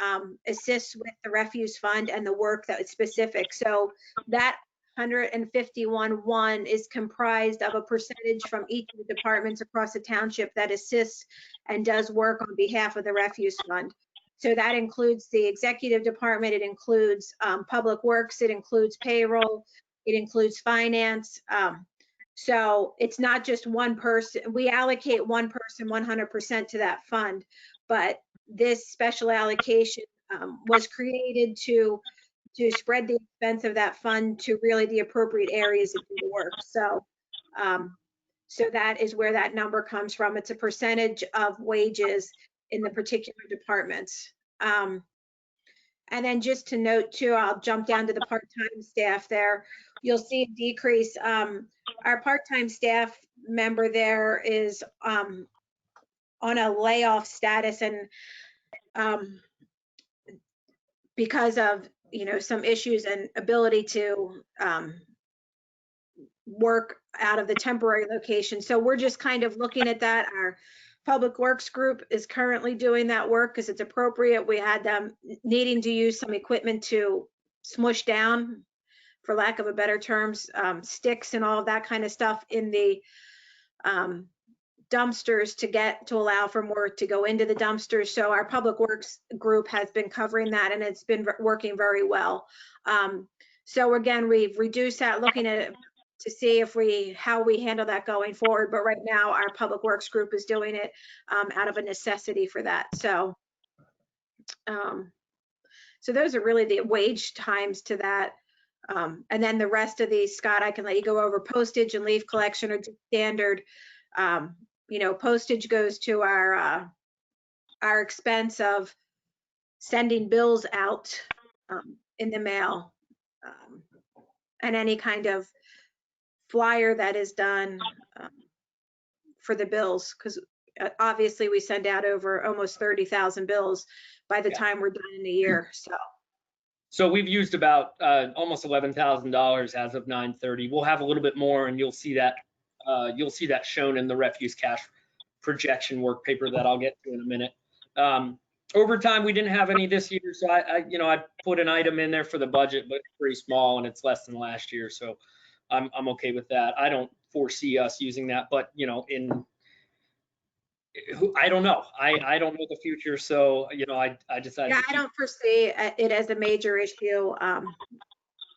assists with the refuse fund and the work that is specific. So that 151.1 is comprised of a percentage from each of the departments across the township that assists and does work on behalf of the refuse fund. So that includes the executive department, it includes public works, it includes payroll, it includes finance. So it's not just one person. We allocate one person 100% to that fund, but this special allocation was created to spread the expense of that fund to really the appropriate areas to do the work. So So that is where that number comes from. It's a percentage of wages in the particular departments. And then just to note too, I'll jump down to the part-time staff there. You'll see a decrease. Our part-time staff member there is on a layoff status, and because of, you know, some issues and ability to work out of the temporary location. So we're just kind of looking at that. Our Public Works group is currently doing that work because it's appropriate. We had them needing to use some equipment to smush down, for lack of a better terms, sticks and all of that kind of stuff in the dumpsters to allow for more to go into the dumpsters. So our Public Works group has been covering that, and it's been working very well. So again, we've reduced that, looking at it to see how we handle that going forward. But right now, our Public Works group is doing it out of a necessity for that. So, so those are really the wage times to that. And then the rest of these, Scott, I can let you go over. Postage and leaf collection are just standard. You know, postage goes to our expense of sending bills out in the mail, and any kind of flyer that is done for the bills, because obviously we send out over almost 30,000 bills by the time we're done in a year. So we've used about almost $11,000 as of 9/30. We'll have a little bit more, and you'll see that shown in the refuse cash projection work paper that I'll get to in a minute. Overtime, we didn't have any this year, so I put an item in there for the budget, but it's pretty small and it's less than last year, so I'm okay with that. I don't foresee us using that, but you know, I don't know. I don't know the future, so you know, I decided. Yeah, I don't foresee it as a major issue.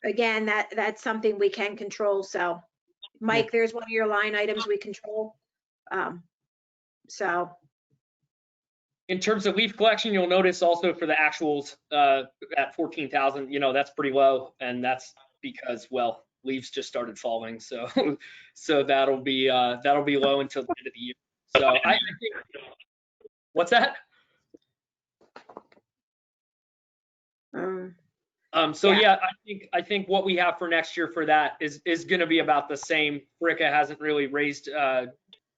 Again, that's something we can control. So, Mike, there's one of your line items we control. So. In terms of leaf collection, you'll notice also for the actuals at 14,000, you know, that's pretty low, and that's because, well, leaves just started falling, so that'll be low until the end of the year. So I think, what's that? Yeah, I think what we have for next year for that is going to be about the same. FRICA hasn't really raised,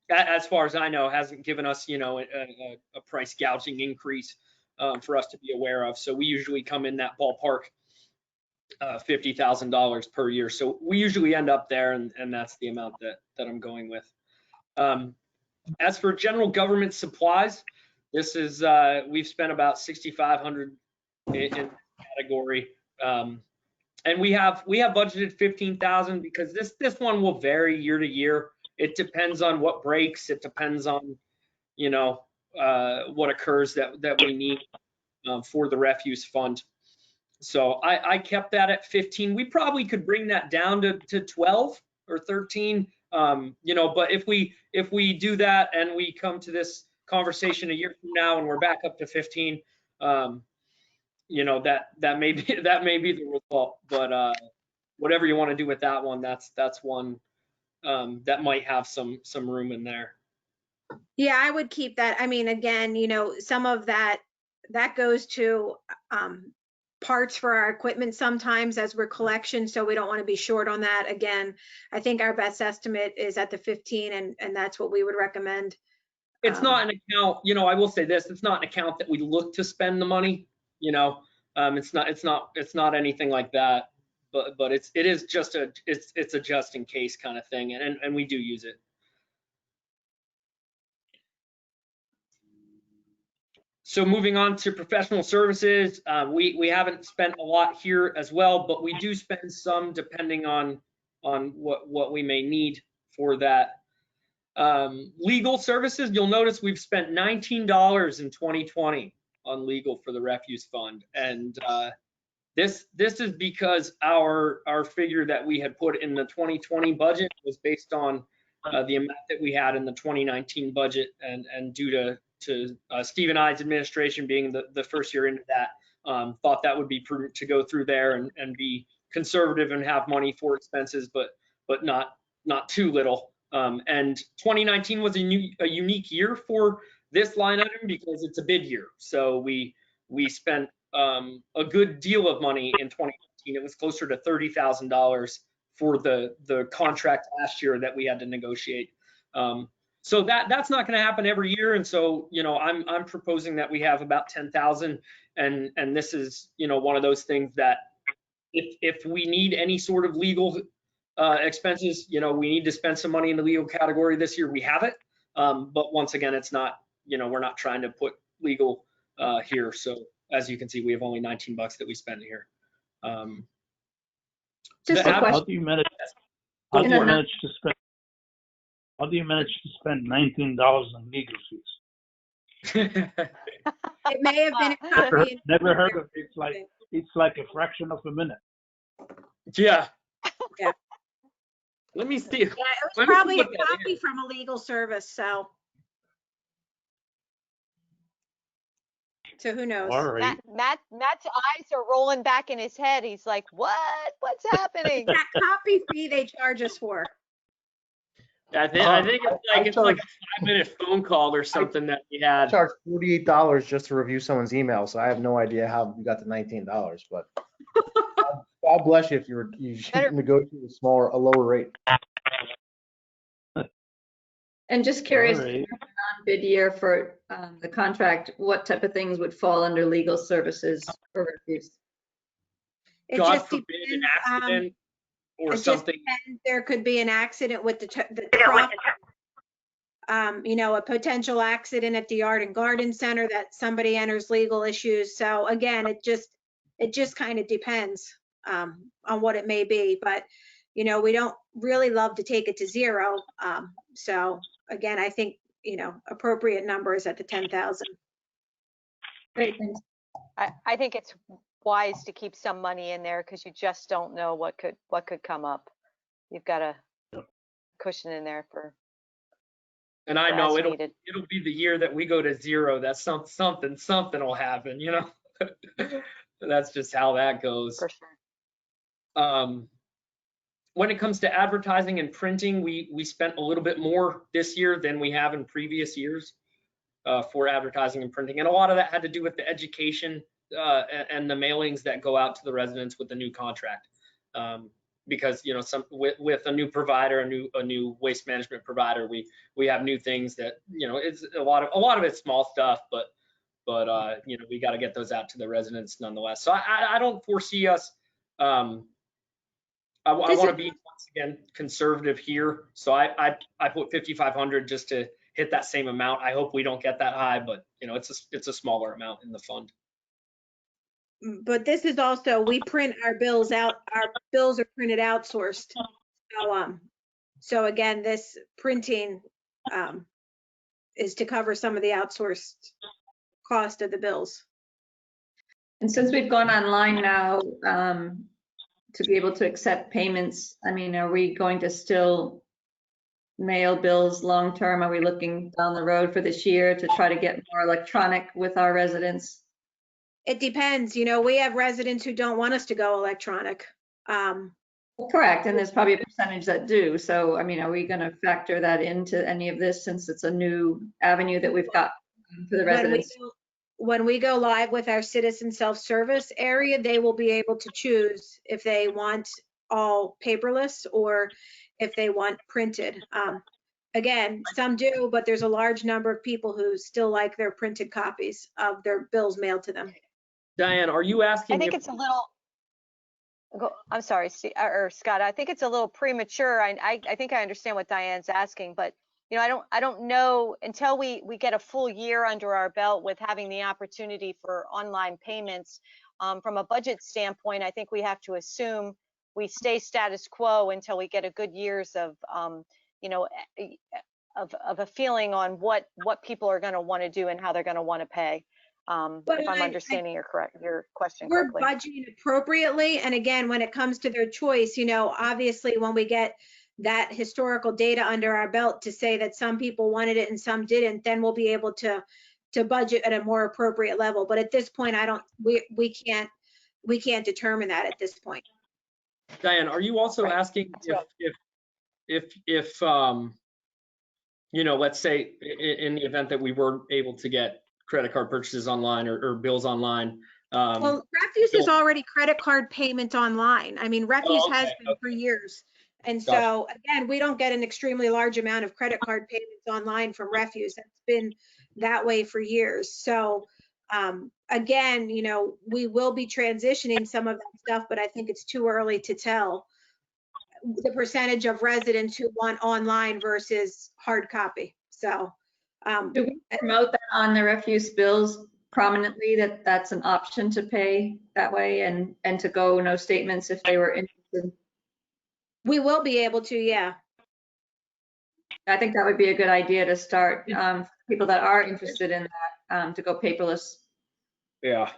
as far as I know, hasn't given us, you know, a price gouging increase for us to be aware of. So we usually come in that ballpark, $50,000 per year. So we usually end up there, and that's the amount that I'm going with. As for general government supplies, this is we've spent about $6,500 in category, and we have budgeted $15,000 because this one will vary year to year. It depends on what breaks. It depends on, you know, what occurs that we need for the refuse fund. So I kept that at 15. We probably could bring that down to 12 or 13. You know, but if we do that and we come to this conversation a year from now and we're back up to 15, you know, that may be the result. But whatever you want to do with that one, that's one that might have some room in there. Yeah, I would keep that. I mean, again, you know, some of that goes to parts for our equipment sometimes as we're collection, so we don't want to be short on that. Again, I think our best estimate is at the 15, and that's what we would recommend. It's not an account, you know, I will say this, it's not an account that we look to spend the money, you know, it's not anything like that, but it is just it's a just in case kind of thing, and we do use it. So moving on to professional services, we haven't spent a lot here as well, but we do spend some depending on what we may need for that. Legal services, you'll notice we've spent $19 in 2020 on legal for the refuse fund, and this is because our figure that we had put in the 2020 budget was based on the amount that we had in the 2019 budget, and due to Steve and I's administration being the first year into that, thought that would be prudent to go through there and be conservative and have money for expenses, but not too little. And 2019 was a unique year for this line item because it's a bid year. So we spent a good deal of money in 2019. It was closer to $30,000 for the contract last year that we had to negotiate. So that's not going to happen every year. And so, you know, I'm proposing that we have about 10,000. And this is, you know, one of those things that if we need any sort of legal expenses, you know, we need to spend some money in the legal category this year, we have it. But once again, it's not, you know, we're not trying to put legal here. So as you can see, we have only 19 bucks that we spend here. Just The a ad- question. How do you manage to spend $19 in legal fees? It may have been a copy. in- Never heard of it. It's like a fraction of a minute. Yeah. Yeah. Let me see. Yeah, it was Let me probably a put that in. copy from a legal service, so. So who knows? All right. Matt's eyes are rolling back in his head. He's like, what? What's happening? That copy fee they charge us for. I think it's like a 5-minute phone call or something that we I had. charge $48 just to review someone's email, so I have no idea how you got the $19, but God bless you if you Better- negotiate a lower rate. And just curious, All right. bid year for the contract, what type of things would fall under legal services or refuse? It God just forbid an depends, accident or it just something. depends. There could be an accident with the truck. You know, a potential accident at the Yard and Garden Center that somebody enters legal issues. So again, it just kind of depends on what it may be. But, you know, we don't really love to take it to zero. So again, I think, you know, appropriate number is at the 10,000. Great, thanks. I think it's wise to keep some money in there because you just don't know what could come up. You've got a cushion in there for And I as know it'll needed. be the year that we go to zero. That's something will happen, you know? That's just how that goes. For sure. When it comes to advertising and printing, we spent a little bit more this year than we have in previous years for advertising and printing. And a lot of that had to do with the education and the mailings that go out to the residents with the new contract. Because, you know, with a new provider, a new waste management provider, we have new things that, you know, it's a lot of it's small stuff, but you know, we got to get those out to the residents nonetheless. So I don't foresee us. I want to be once again conservative here, so I put 5,500 just to hit that same amount. I hope we don't get that high, but you know, it's a smaller amount in the fund. But this is also, we print our bills out, our bills are printed outsourced. So again, this printing is to cover some of the outsourced cost of the bills. And since we've gone online now to be able to accept payments, I mean, are we going to still mail bills long-term? Are we looking down the road for this year to try to get more electronic with our residents? It depends, you know, we have residents who don't want us to go electronic. Correct, and there's probably a percentage that do. So, I mean, are we going to factor that into any of this since it's a new avenue that we've got for the residents? When we go live with our citizen self-service area, they will be able to choose if they want all paperless or if they want printed. Again, some do, but there's a large number of people who still like their printed copies of their bills mailed to them. Diane, are you asking? I think it's a little. I'm sorry, or Scott. I think it's a little premature. I think I understand what Diane's asking, but you know, I don't know until we get a full year under our belt with having the opportunity for online payments. From a budget standpoint, I think we have to assume we stay status quo until we get a good years of, you know, of a feeling on what people are going to want to do and how they're going to want to pay. If I'm understanding your question We're correctly. budgeting appropriately. And again, when it comes to their choice, you know, obviously when we get that historical data under our belt to say that some people wanted it and some didn't, then we'll be able to budget at a more appropriate level. But at this point, we can't determine that at this point. Diane, are you also asking if you know, let's say in the event that we were able to get credit card purchases online or bills online. Well, Refuse is you'll- already credit card payment online. I mean, Refuse okay, has been for years. And Gotcha. so again, we don't get an extremely large amount of credit card payments online from Refuse. That's been that way for years. So again, you know, we will be transitioning some of that stuff, but I think it's too early to tell the percentage of residents who want online versus hard copy. So Do we promote that on the refuse bills prominently, that that's an option to pay that way and to go no statements if they were interested? we will be able to, yeah. I think that would be a good idea to start, people that are interested in that, to go paperless. Yeah.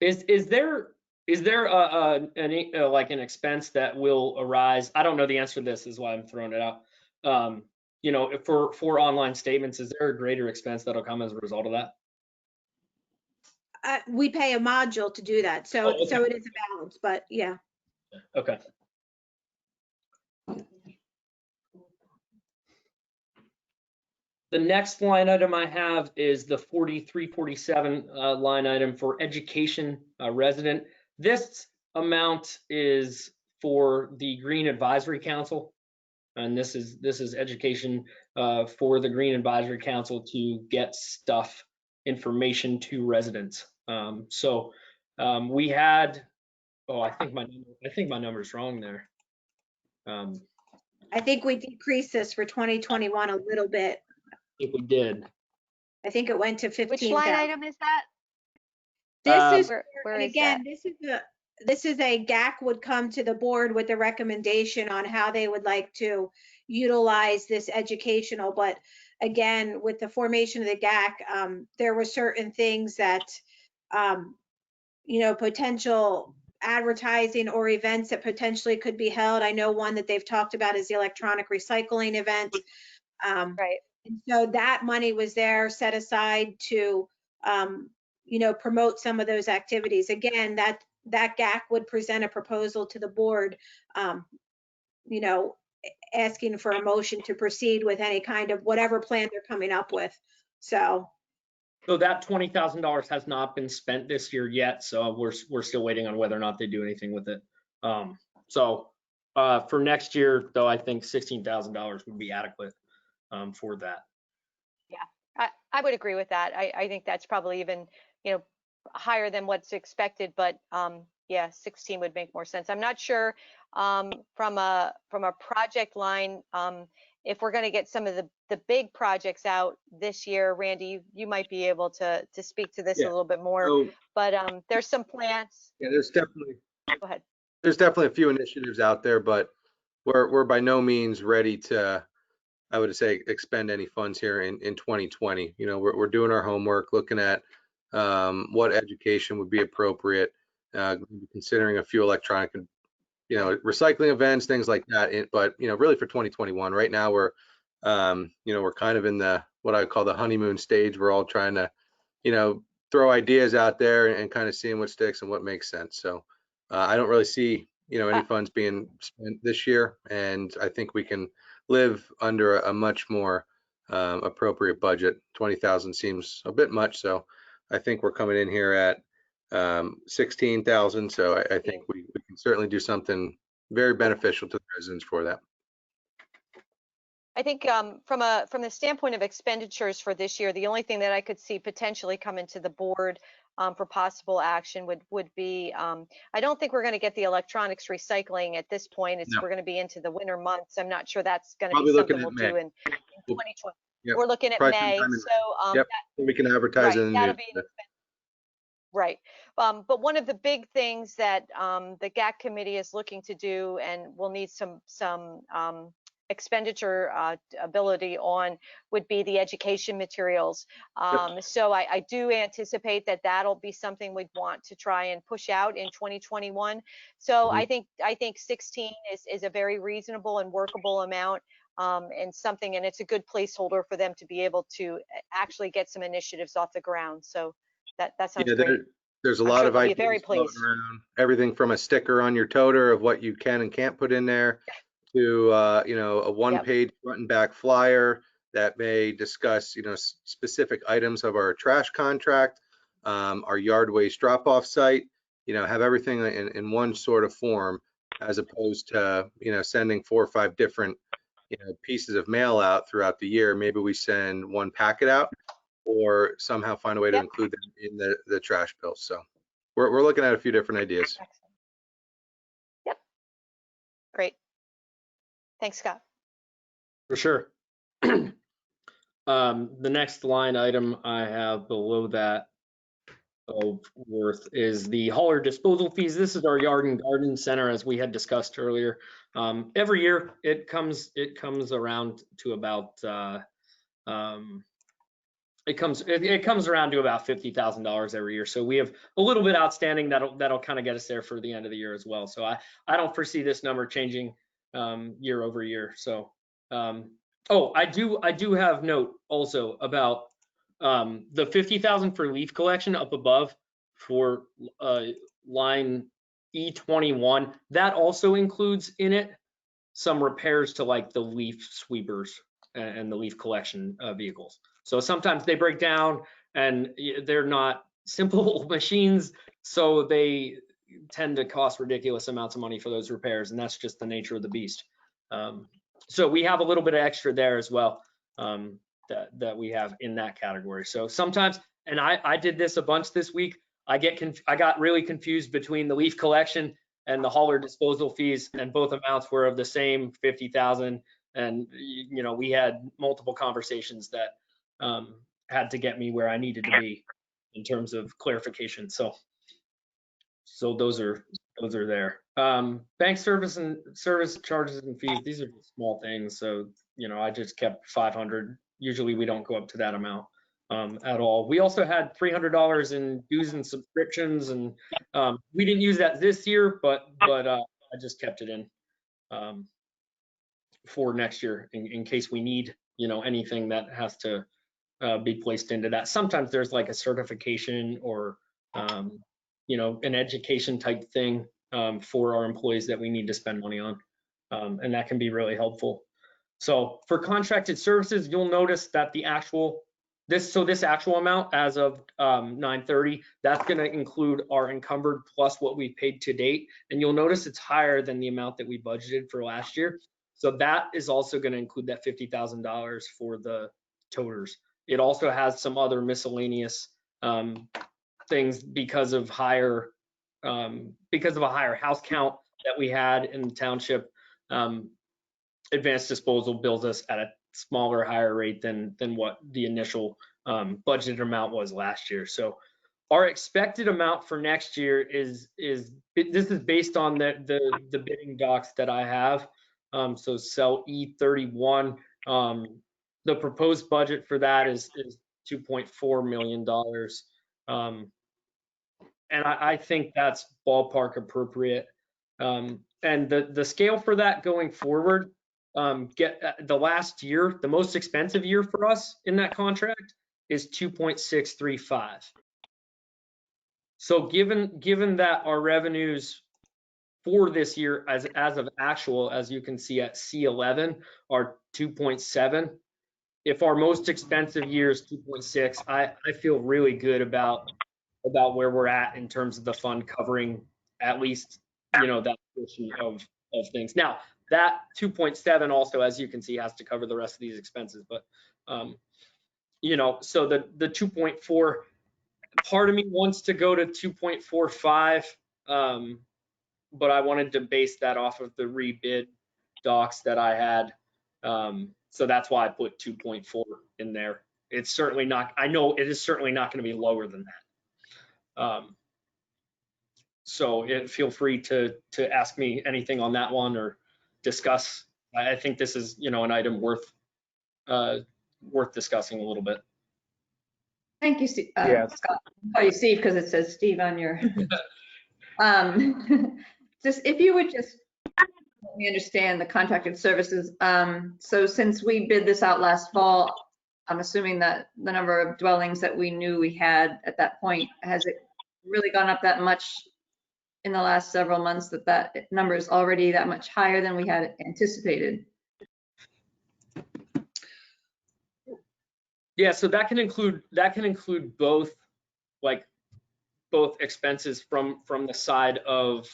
Is there like an expense that will arise? I don't know the answer to this, is why I'm throwing it out. You know, for online statements, is there a greater expense that'll come as a result of that? We pay a module to do that. So, Oh, okay. so it is a balance, but yeah. Okay. The next line item I have is the 4347 line item for education resident. This amount is for the Green Advisory Council. And this is education for the Green Advisory Council to get information to residents. We had, I think my number's wrong there. I think we decreased this for 2021 a little bit. If we did. I think it went to 15,000. Which line item is that? This is, Where and is again, that? this is a GAC would come to the board with a recommendation on how they would like to utilize this educational. But again, with the formation of the GAC, there were certain things that, you know, potential advertising or events that potentially could be held. I know one that they've talked about is the electronic recycling event. Right. And so that money was there set aside to, you know, promote some of those activities. Again, that GAC would present a proposal to the board, you know, asking for a motion to proceed with any kind of whatever plan they're coming up with. So that $20,000 has not been spent this year yet, so we're still waiting on whether or not they do anything with it. For next year, though, I think $16,000 would be adequate for that. Yeah, I would agree with that. I think that's probably even, you know, higher than what's expected, but yeah, 16 would make more sense. I'm not sure from a project line, if we're going to get some of the big projects out this year. Randy, you might be able to speak to this a little bit more, So, but there's some plans. yeah, there's definitely Go ahead. there's definitely a few initiatives out there, but we're by no means ready to, I would say, expend any funds here in 2020. You know, we're doing our homework, looking at what education would be appropriate, considering a few electronic, you know, recycling events, things like that. But, you know, really for 2021, right now we're, you know, we're kind of in what I call the honeymoon stage. We're all trying to, you know, throw ideas out there and kind of seeing what sticks and what makes sense. So I don't really see, you know, any funds being spent this year, and I think we can live under a much more appropriate budget. 20,000 seems a bit much, so I think we're coming in here at 16,000. So I think we can certainly do something very beneficial to the residents for that. I think from the standpoint of expenditures for this year, the only thing that I could see potentially coming to the board for possible action would be, I don't think we're going to get the electronics recycling at this point. No. We're going to be into the winter months. I'm not sure that's going to Probably be something looking we'll at do in 2020. Yep. We're looking at Probably May. sometime in So Yep. We can advertise right, in the that'll news. be an expense. Right. But one of the big things that the GAC committee is looking to do, and we'll need some expenditure ability on, would be the education materials. So I do anticipate that that'll be something we'd want to try and push out in 2021. So I think 16 is a very reasonable and workable amount, and it's a good placeholder for them to be able to actually get some initiatives off the ground. So that sounds great. There's a I'm lot sure of they'll be ideas very floating pleased. around. Everything from a sticker on your toter of what you can and can't put in there to you know, a one-page front and back flyer that may discuss, specific items of our trash contract, our yard waste drop-off site, have everything in one sort of form, as opposed to, sending 4 or 5 different, pieces of mail out throughout the year. Maybe we send one packet out, or somehow find a way to Yep. include them in the trash bill. So we're looking at a few different ideas. Excellent. Yep. Great. Thanks, Scott. For sure. The next line item I have below that of worth is the hauler disposal fees. This is our yard and garden center, as we had discussed earlier. Every year it comes around to about it comes around to about $50,000 every year. So we have a little bit outstanding that'll kind of get us there for the end of the year as well. So I don't foresee this number changing year over year. So oh, I do have note also about the 50,000 for leaf collection up above for line E21. That also includes in it some repairs to like the leaf sweepers and the leaf collection vehicles. So sometimes they break down and they're not simple machines, so they tend to cost ridiculous amounts of money for those repairs, and that's just the nature of the beast. So we have a little bit of extra there as well that we have in that category. So sometimes, and I did this a bunch this week, I got really confused between the leaf collection and the hauler disposal fees, and both amounts were of the same 50,000. And we had multiple conversations that had to get me where I needed to be in terms of clarification. So those are there. Bank service and service charges and fees, these are just small things. So, I just kept 500. Usually we don't go up to that amount at all. We also had $300 in dues and subscriptions, and we didn't use that this year, but I just kept it in for next year in case we need, anything that has to be placed into that. Sometimes there's like a certification or, an education type thing for our employees that we need to spend money on. And that can be really helpful. So for contracted services, you'll notice that this actual amount as of 9/30, that's going to include our encumbered plus what we paid to date. And you'll notice it's higher than the amount that we budgeted for last year. So that is also going to include that $50,000 for the toters. It also has some other miscellaneous things because of a higher house count that we had in the township. Advanced disposal bills us at a smaller, higher rate than what the initial budgeted amount was last year. So our expected amount for next year is this is based on the bidding docs that I have. So cell E31, the proposed budget for that is $2.4 million. And I think that's ballpark appropriate. And the scale for that going forward, the last year, the most expensive year for us in that contract is 2.635. So given that our revenues for this year as of actual, as you can see at C11, are 2.7. If our most expensive year is 2.6, I feel really good about where we're at in terms of the fund covering at least, that portion of things. Now, that 2.7 also, as you can see, has to cover the rest of these expenses. But, so the 2.4, part of me wants to go to 2.45, but I wanted to base that off of the rebid docs that I had. So that's why I put 2.4 in there. It's certainly not, I know it is certainly not going to be lower than that. So feel free to ask me anything on that one or discuss. I think this is, an item worth discussing a little bit. Thank you, Steve. Yes. Scott. I'll call you Steve because it says Steve on your. Just if you would just let me understand the contracted services. So since we bid this out last fall, I'm assuming that the number of dwellings that we knew we had at that point, has it really gone up that much in the last several months that number is already that much higher than we had anticipated? Yeah, so that can include both, like both expenses from the side of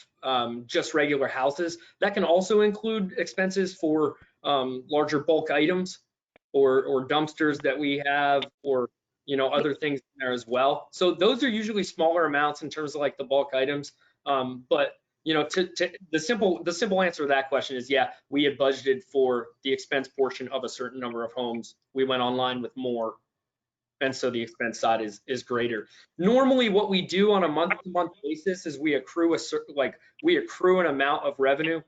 just regular houses. That can also include expenses for larger bulk items or dumpsters that we have, or other things in there as well. So those are usually smaller amounts in terms of like the bulk items. But the simple answer to that question is, yeah, we had budgeted for the expense portion of a certain number of homes. We went online with more, and so the expense side is greater. Normally, what we do on a month-to-month basis is we accrue an amount of revenue,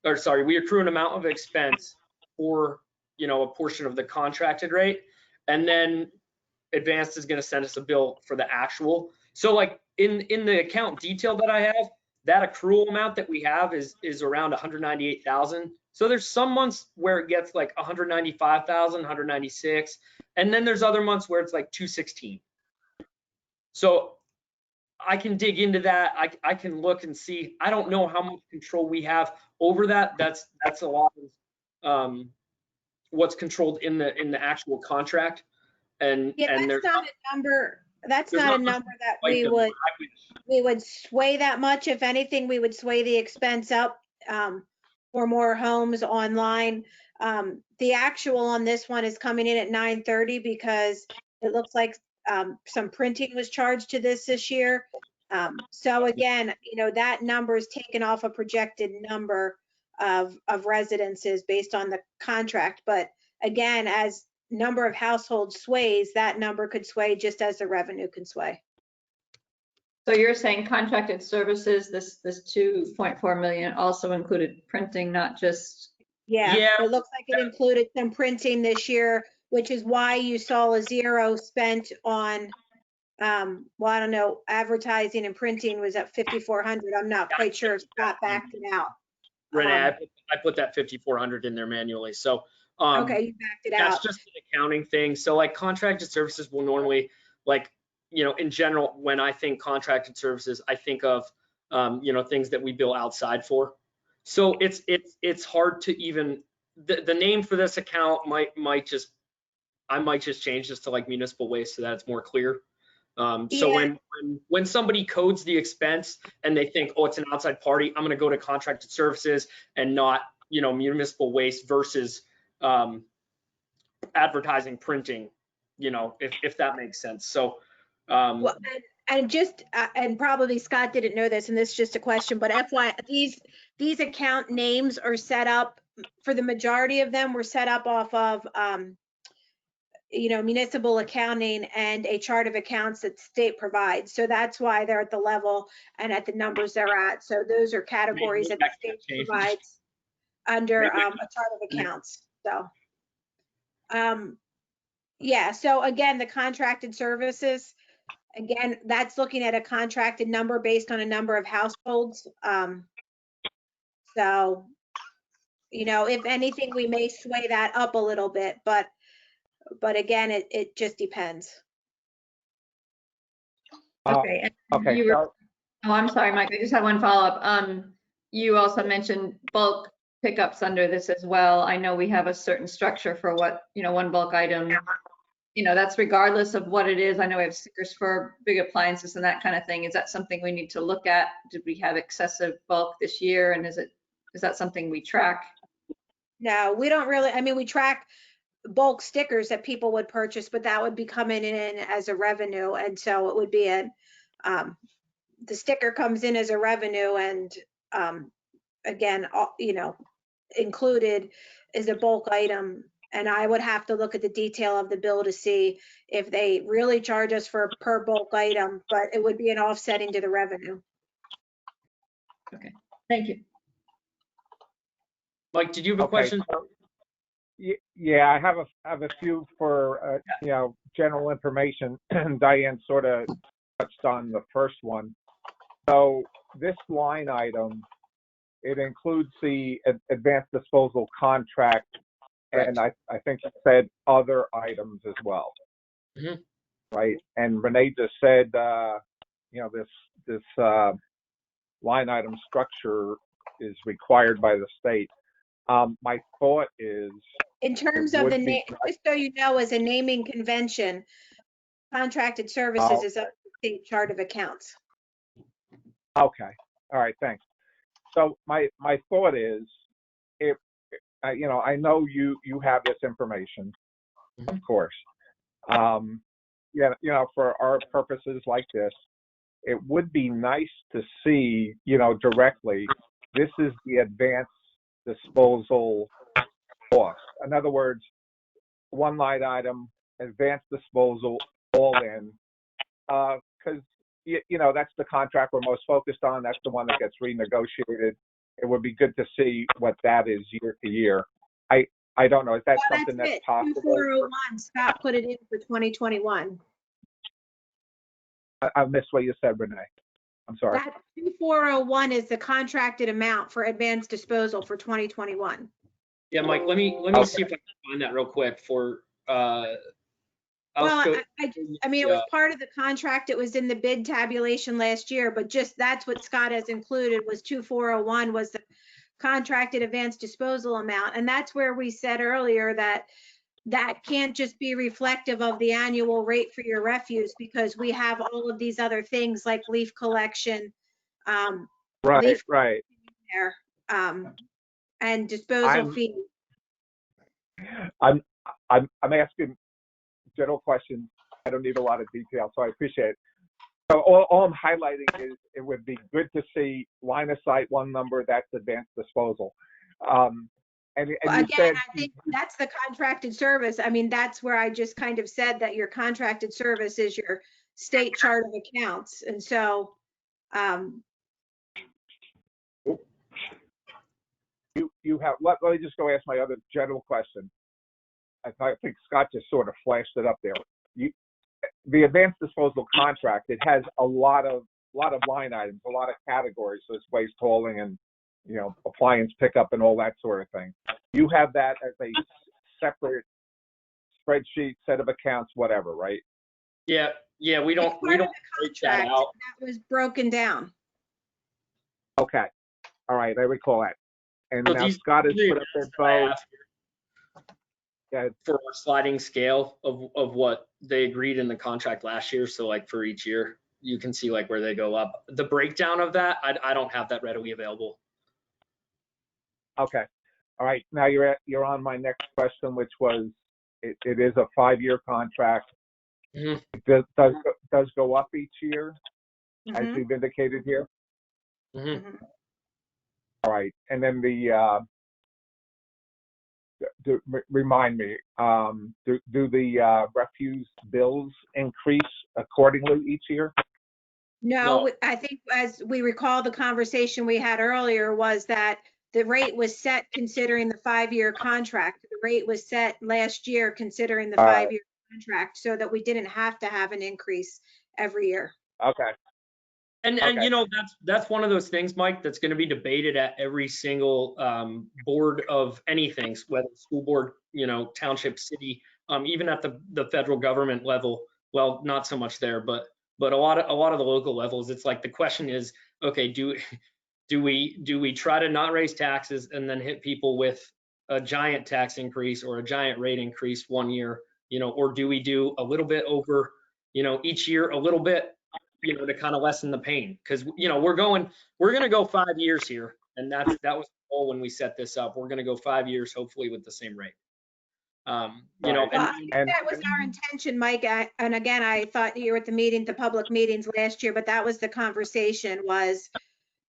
or sorry, we accrue an amount of expense for a portion of the contracted rate, and then Advanced is going to send us a bill for the actual. So like in the account detail that I have, that accrual amount that we have is around 198,000. So there's some months where it gets like 195,000, 196, and then there's other months where it's like 216. So I can dig into that. I can look and see. I don't know how much control we have over that. That's a lot of what's controlled in the actual contract. And Yeah, and that's there's not a number, that's there's not a not much number that like we them. would sway that much. If anything, we would sway the expense up for more homes online. The actual on this one is coming in at 930 because it looks like some printing was charged to this year. So again, that number is taken off a projected number of residences based on the contract. But again, as number of households sways, that number could sway just as the revenue can sway. So you're saying contracted services, this 2.4 million also included printing, not just, Yeah, it looks like it included some printing this year, which is why you saw a zero spent on, well, I don't know, advertising and printing was at 5,400. I'm not quite sure if Scott backed it out. Renee, I put that 5,400 in there manually. So Okay, you backed it out. that's just an accounting thing. So like contracted services will normally, like, in general, when I think contracted services, I think of, things that we bill outside for. So it's hard to even, the name for this account I might just change this to like municipal waste so that it's more clear. So Yeah. when somebody codes the expense and they think, oh, it's an outside party, I'm going to go to contracted services and not, municipal waste versus advertising, printing, if that makes sense. So Well, and just, and probably Scott didn't know this, and this is just a question, but FY, these account names are set up, for the majority of them, were set up off of, municipal accounting and a chart of accounts that the state provides. So that's why they're at the level and at the numbers they're at. So those are categories that the state provides under a chart of accounts. So, yeah, so again, the contracted services, again, that's looking at a contracted number based on a number of households. So, if anything, we may sway that up a little bit, but again, it just depends. okay. And Okay, you were, oh, I'm sorry, Mike, I just had one follow-up. You also mentioned bulk pickups under this as well. I know we have a certain structure for what, one bulk item, that's regardless of what it is. I know we have stickers for big appliances and that kind of thing. Is that something we need to look at? Did we have excessive bulk this year? And is that something we track? No, we don't really, we track bulk stickers that people would purchase, but that would be coming in as a revenue. And so it would be the sticker comes in as a revenue, and again, included is a bulk item. And I would have to look at the detail of the bill to see if they really charge us for per bulk item, but it would be an offsetting to the revenue. Okay, thank you. Mike, did you have a question? So, yeah, I have a few for general information. Diane sort of touched on the first one. So this line item, it includes the advanced disposal contract, and I think you said other items as well, right? And Renee just said, this line item structure is required by the state. My thought is, In terms It of would the be name, just so you know, as a naming convention, contracted services is up to the state chart of accounts. okay, all right, thanks. So my thought is, if, you know, I know you have this information, of course. Yeah, you know, for our purposes like this, it would be nice to see, you know, directly, this is the advanced disposal cost. In other words, one line item, advanced disposal, all in. Because, you know, that's the contract we're most focused on. That's the one that gets renegotiated. It would be good to see what that is year to year. I don't know. Is that Well, something that's that's it. possible? 2401, Scott put it in for 2021. I missed what you said, Renee. I'm sorry. That 2401 is the contracted amount for advanced disposal for 2021. Yeah, Mike, let me Okay. see if I can find that real quick for, I'll Well, show- I mean, it was part of the contract. It was in the bid tabulation last year, but just that's what Scott has included was 2401 was the contracted advanced disposal amount. And that's where we said earlier that that can't just be reflective of the annual rate for your refuse because we have all of these other things like leaf collection, Right, leaf right. there, and disposal I'm- fee. I'm asking general questions. I don't need a lot of detail, so I appreciate it. So all I'm highlighting is it would be good to see line of sight one number, that's advanced disposal. And you Again, said, I think that's the contracted service. I mean, that's where I just kind of said that your contracted service is your state chart of accounts. And so, you have, let me just go ask my other general question. I think Scott just sort of flashed it up there. The advanced disposal contract, it has a lot of line items, a lot of categories. So it's waste hauling and, you know, appliance pickup and all that sort of thing. You have that as a separate spreadsheet, set of accounts, whatever, right? Yeah, we don't break that contract out. that was broken down. Okay. All right. I recall that. And So now these- Scott has these put up info. Yeah. For our sliding scale of what they agreed in the contract last year. So like for each year, you can see like where they go up. The breakdown of that, I don't have that readily available. Okay. All right. Now you're on my next question, which was it is a 5-year contract. Mhm. It does go up each year, as Mhm, you've indicated here. Mhm. mhm. All right. And then remind me, do the refuse bills increase accordingly each year? No, No. I think as we recall, the conversation we had earlier was that the rate was set considering the 5-year contract. The rate was set last year considering the All right. 5-year contract so that we didn't have to have an increase every year. Okay. And Okay. you know, that's one of those things, Mike, that's going to be debated at every single board of anything, whether school board, you know, township, city, even at the federal government level. Well, not so much there, but a lot of the local levels. It's like the question is, okay, do we try to not raise taxes and then hit people with a giant tax increase or a giant rate increase one year, you know, or do we do a little bit over, you know, each year a little bit, you know, to kind of lessen the pain? Because, you know, we're going to go 5 years here, and that was the goal when we set this up. We're going to go 5 years, hopefully with the same rate. You know, Right. Well, I think that was our intention, Mike. And again, I thought you were at the public meetings last year, but that was the conversation was,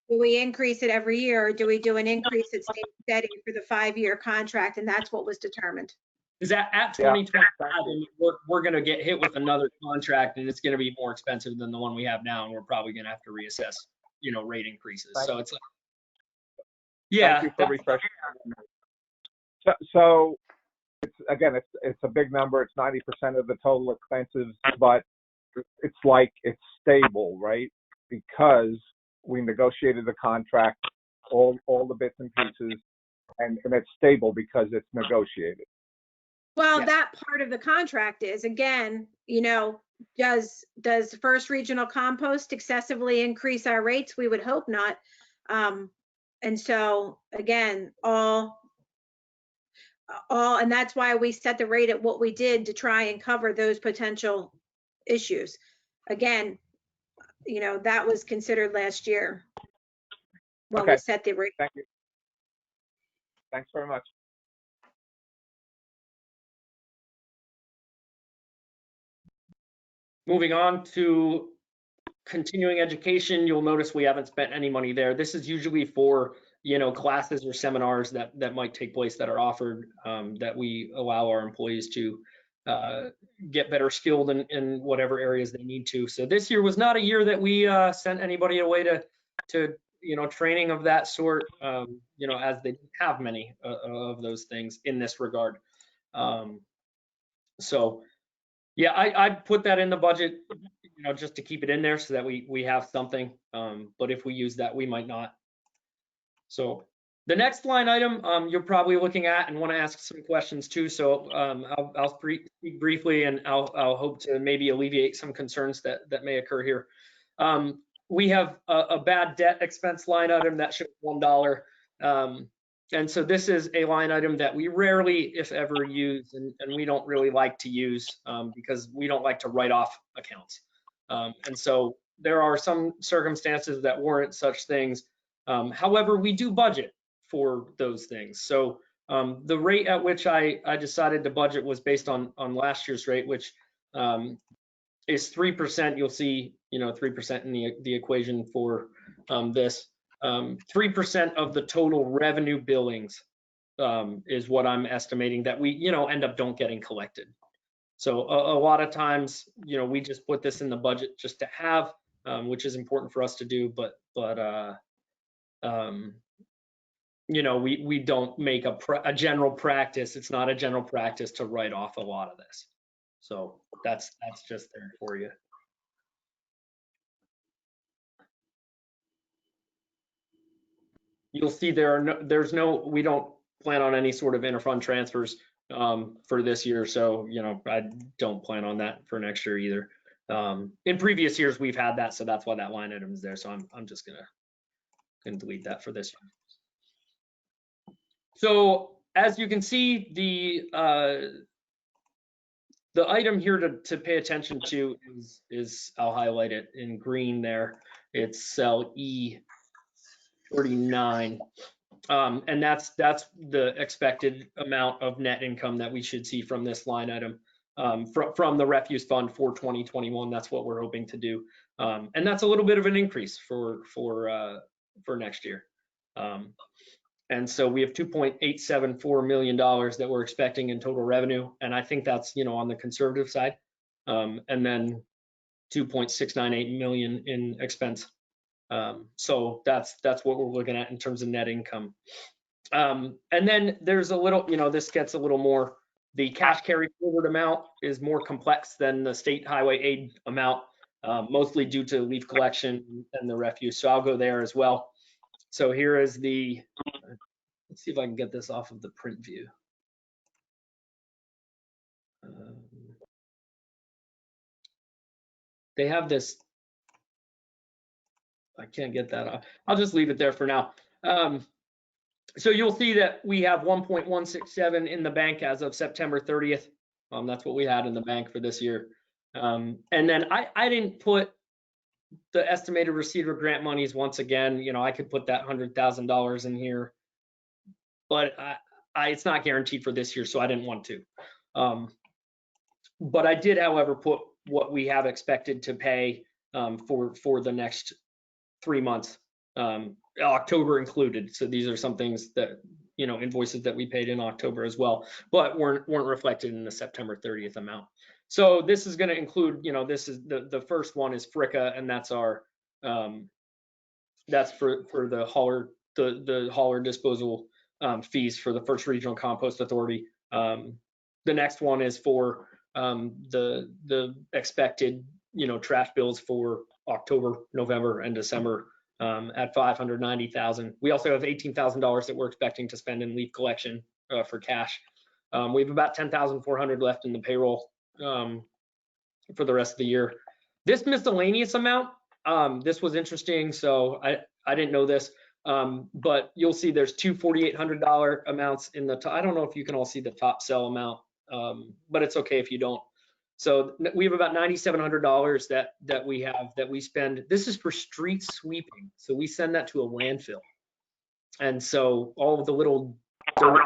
do we increase it every year or do we do an increase that stays steady for the 5-year contract? And that's what was determined. is that at Yeah. 2025, we're going to get hit with another contract, and it's going to be more expensive than the one we have now, and we're probably going to have to reassess, you know, rate increases. So it's like, yeah. Thank you for refreshing. So it's, again, it's a big number. It's 90% of the total expenses, but it's like it's stable, right? Because we negotiated the contract, all the bits and pieces, and it's stable because it's negotiated. Well, Yes. that part of the contract is, again, you know, does First Regional Compost excessively increase our rates? We would hope not. And so again, all and that's why we set the rate at what we did to try and cover those potential issues. Again, you know, that was considered last year when we Okay. set the rate. Thank you. Thanks very much. Moving on to continuing education, you'll notice we haven't spent any money there. This is usually for, you know, classes or seminars that might take place that are offered, that we allow our employees to get better skilled in whatever areas they need to. So this year was not a year that we sent anybody away to you know, training of that sort, you know, as they didn't have many of those things in this regard. So yeah, I'd put that in the budget, you know, just to keep it in there so that we have something. But if we use that, we might not. So the next line item, you're probably looking at and want to ask some questions too. So I'll speak briefly, and I'll hope to maybe alleviate some concerns that may occur here. We have a bad debt expense line item that shows $1. And so this is a line item that we rarely, if ever, use, and we don't really like to use because we don't like to write off accounts. And so there are some circumstances that warrant such things. However, we do budget for those things. So the rate at which I decided to budget was based on last year's rate, which is 3%. You'll see, you know, 3% in the equation for this. 3% of the total revenue billings is what I'm estimating that we, you know, end up don't getting collected. So a lot of times, you know, we just put this in the budget just to have, which is important for us to do, but you know, we don't make a general practice. It's not a general practice to write off a lot of this. So that's just there for you. You'll see we don't plan on any sort of interfund transfers for this year. So, you know, I don't plan on that for next year either. In previous years, we've had that, so that's why that line item is there. So I'm just gonna delete that for this year. So as you can see, the item here to pay attention to is I'll highlight it in green there. It's cell E39. And that's the expected amount of net income that we should see from this line item from the refuse fund for 2021. That's what we're hoping to do, and that's a little bit of an increase for next year. And so we have $2.874 million that we're expecting in total revenue, and I think that's, you know, on the conservative side, and then $2.698 million in expense. So that's what we're looking at in terms of net income. And then there's a little, you know, this gets a little more, the cash carry forward amount is more complex than the state highway aid amount, mostly due to leaf collection and the refuse. So I'll go there as well. So here is let's see if I can get this off of the print view. They have this, I can't get that off. I'll just leave it there for now. So you'll see that we have 1.167 in the bank as of September 30th. That's what we had in the bank for this year. And then I didn't put the estimated receiver grant monies once again. You know, I could put that $100,000 in here, but it's not guaranteed for this year, so I didn't want to. But I did, however, put what we have expected to pay for the next 3 months, October included. So these are some things that, you know, invoices that we paid in October as well, but weren't reflected in the September 30th amount. So this is going to include, you know, this is the first one is FRICA, and that's our that's for the hauler disposal fees for the First Regional Compost Authority. The next one is for the expected, you know, trash bills for October, November, and December at $590,000. We also have $18,000 that we're expecting to spend in leaf collection for cash. We have about $10,400 left in the payroll for the rest of the year. This miscellaneous amount, this was interesting. So I didn't know this. But you'll see there's two $4,800 amounts in the top. I don't know if you can all see the top cell amount, but it's okay if you don't. So we have about $9,700 that we have that we spend. This is for street sweeping. So we send that to a landfill. And so all of the little dirt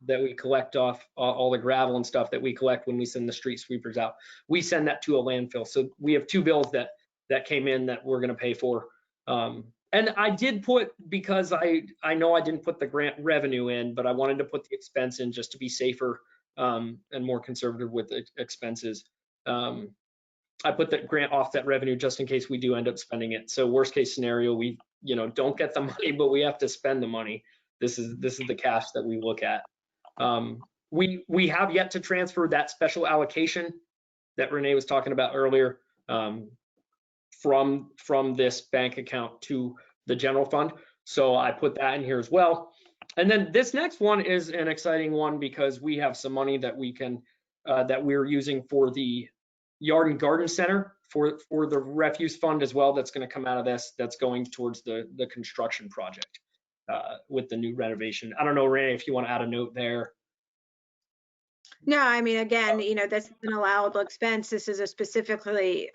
that we collect off, all the gravel and stuff that we collect when we send the street sweepers out, we send that to a landfill. So we have two bills that came in that we're going to pay for. And I did put, because I know I didn't put the grant revenue in, but I wanted to put the expense in just to be safer and more conservative with the expenses. I put that grant offset revenue just in case we do end up spending it. So worst case scenario, we don't get the money, but we have to spend the money. This is the cash that we look at. We have yet to transfer that special allocation that Renee was talking about earlier from this bank account to the general fund. So I put that in here as well. And then this next one is an exciting one because we have some money that we can that we're using for the Yard and Garden Center for the refuse fund as well. That's going to come out of this. That's going towards the construction project with the new renovation. I don't know, Renee, if you want to add a note there. No, I mean, again, this is an allowable expense. This is a specifically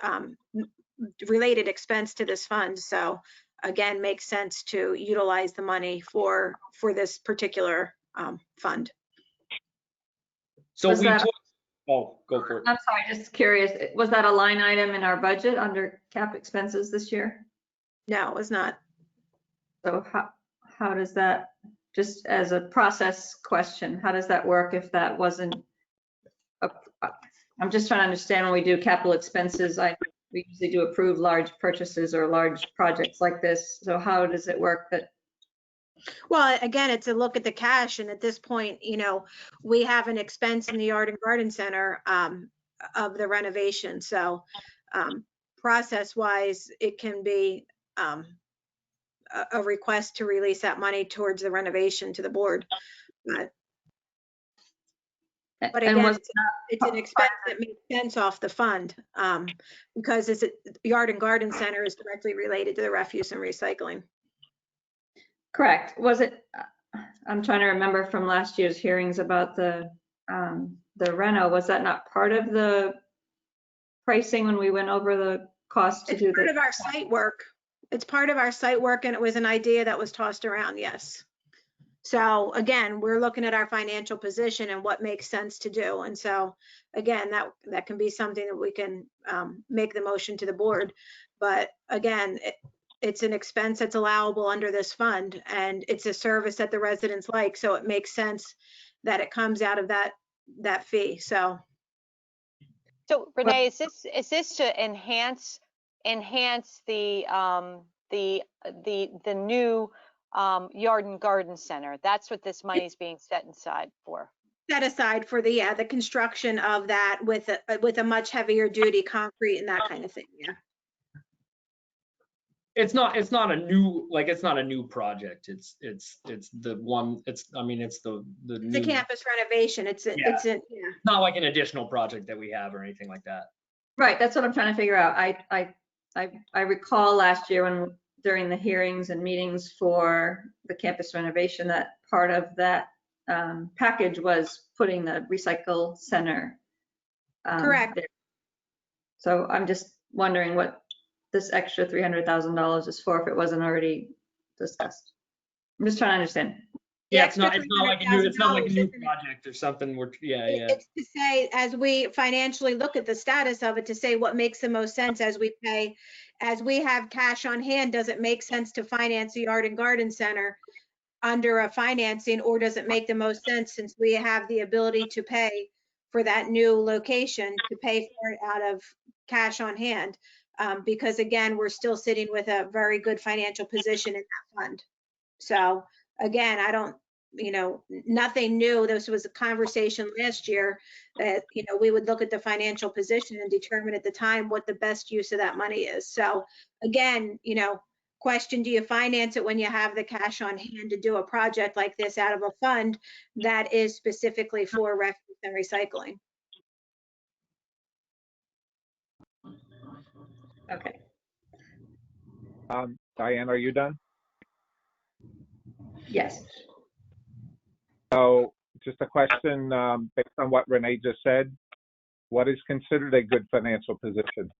related expense to this fund. So again, makes sense to utilize the money for this particular fund. So Was we that- put, oh, go for it. I'm sorry, just curious, was that a line item in our budget under cap expenses this year? No, it was not. So how does that, just as a process question, how does that work if that wasn't? I'm just trying to understand when we do capital expenses, we usually do approve large purchases or large projects like this. So how does it work that? Well, again, it's a look at the cash, and at this point, we have an expense in the Yard and Garden Center of the renovation. So process-wise, it can be a request to release that money towards the renovation to the board. But again, it's an expense that makes sense off the fund because Yard and Garden Center is directly related to the refuse and recycling. Correct. Was it, I'm trying to remember from last year's hearings about the reno, was that not part of the pricing when we went over the cost to do It's part of our site work. It's part of our site work, and it was an idea that was tossed around, yes. So again, we're looking at our financial position and what makes sense to do. And so again, that can be something that we can make the motion to the board. But again, it's an expense that's allowable under this fund, and it's a service that the residents like. So it makes sense that it comes out of that fee. So Renee, is this to enhance the new Yard and Garden Center? That's what this money is being set aside for. Set aside for the construction of that with a much heavier duty concrete and that kind of thing. Yeah. It's not a new project. It's the one. It's the It's a campus renovation. It's not like an additional project that we have or anything like that. Right. That's what I'm trying to figure out. I recall last year during the hearings and meetings for the campus renovation, that part of that package was putting the recycle center. Correct. There. So I'm just wondering what this extra $300,000 is for if it wasn't already discussed. I'm just trying to understand. Yeah, it's not like a new project or something. It's to say, as we financially look at the status of it, to say what makes the most sense as we pay, as we have cash on hand. Does it make sense to finance the Yard and Garden Center under a financing, or does it make the most sense, since we have the ability to pay for that new location, to pay for it out of cash on hand? Because again, we're still sitting with a very good financial position in that fund. So again, I don't, nothing new. This was a conversation last year that, we would look at the financial position and determine at the time what the best use of that money is. So again, question, do you finance it when you have the cash on hand to do a project like this out of a fund that is specifically for refuse and recycling? Okay. Diane, are you done? Yes. So just a question based on what Renee just said. What is considered a good financial position?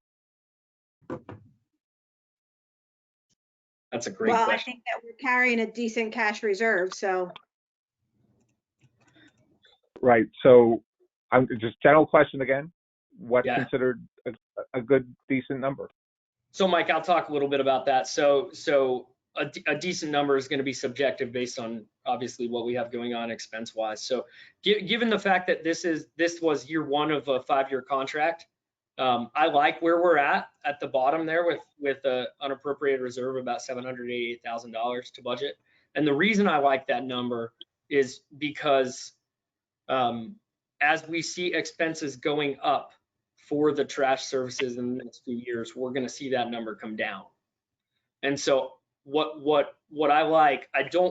That's a great Well, I question. think that we're carrying a decent cash reserve, so. Right. So I'm just general question again. What's Yeah. considered a good, decent number? So Mike, I'll talk a little bit about that. So a decent number is going to be subjective based on obviously what we have going on expense wise. So given the fact that this was year one of a 5-year contract, I like where we're at the bottom there with a unappropriated reserve of about $788,000 to budget. And the reason I like that number is because as we see expenses going up for the trash services in the next few years, we're going to see that number come down. And so what I like,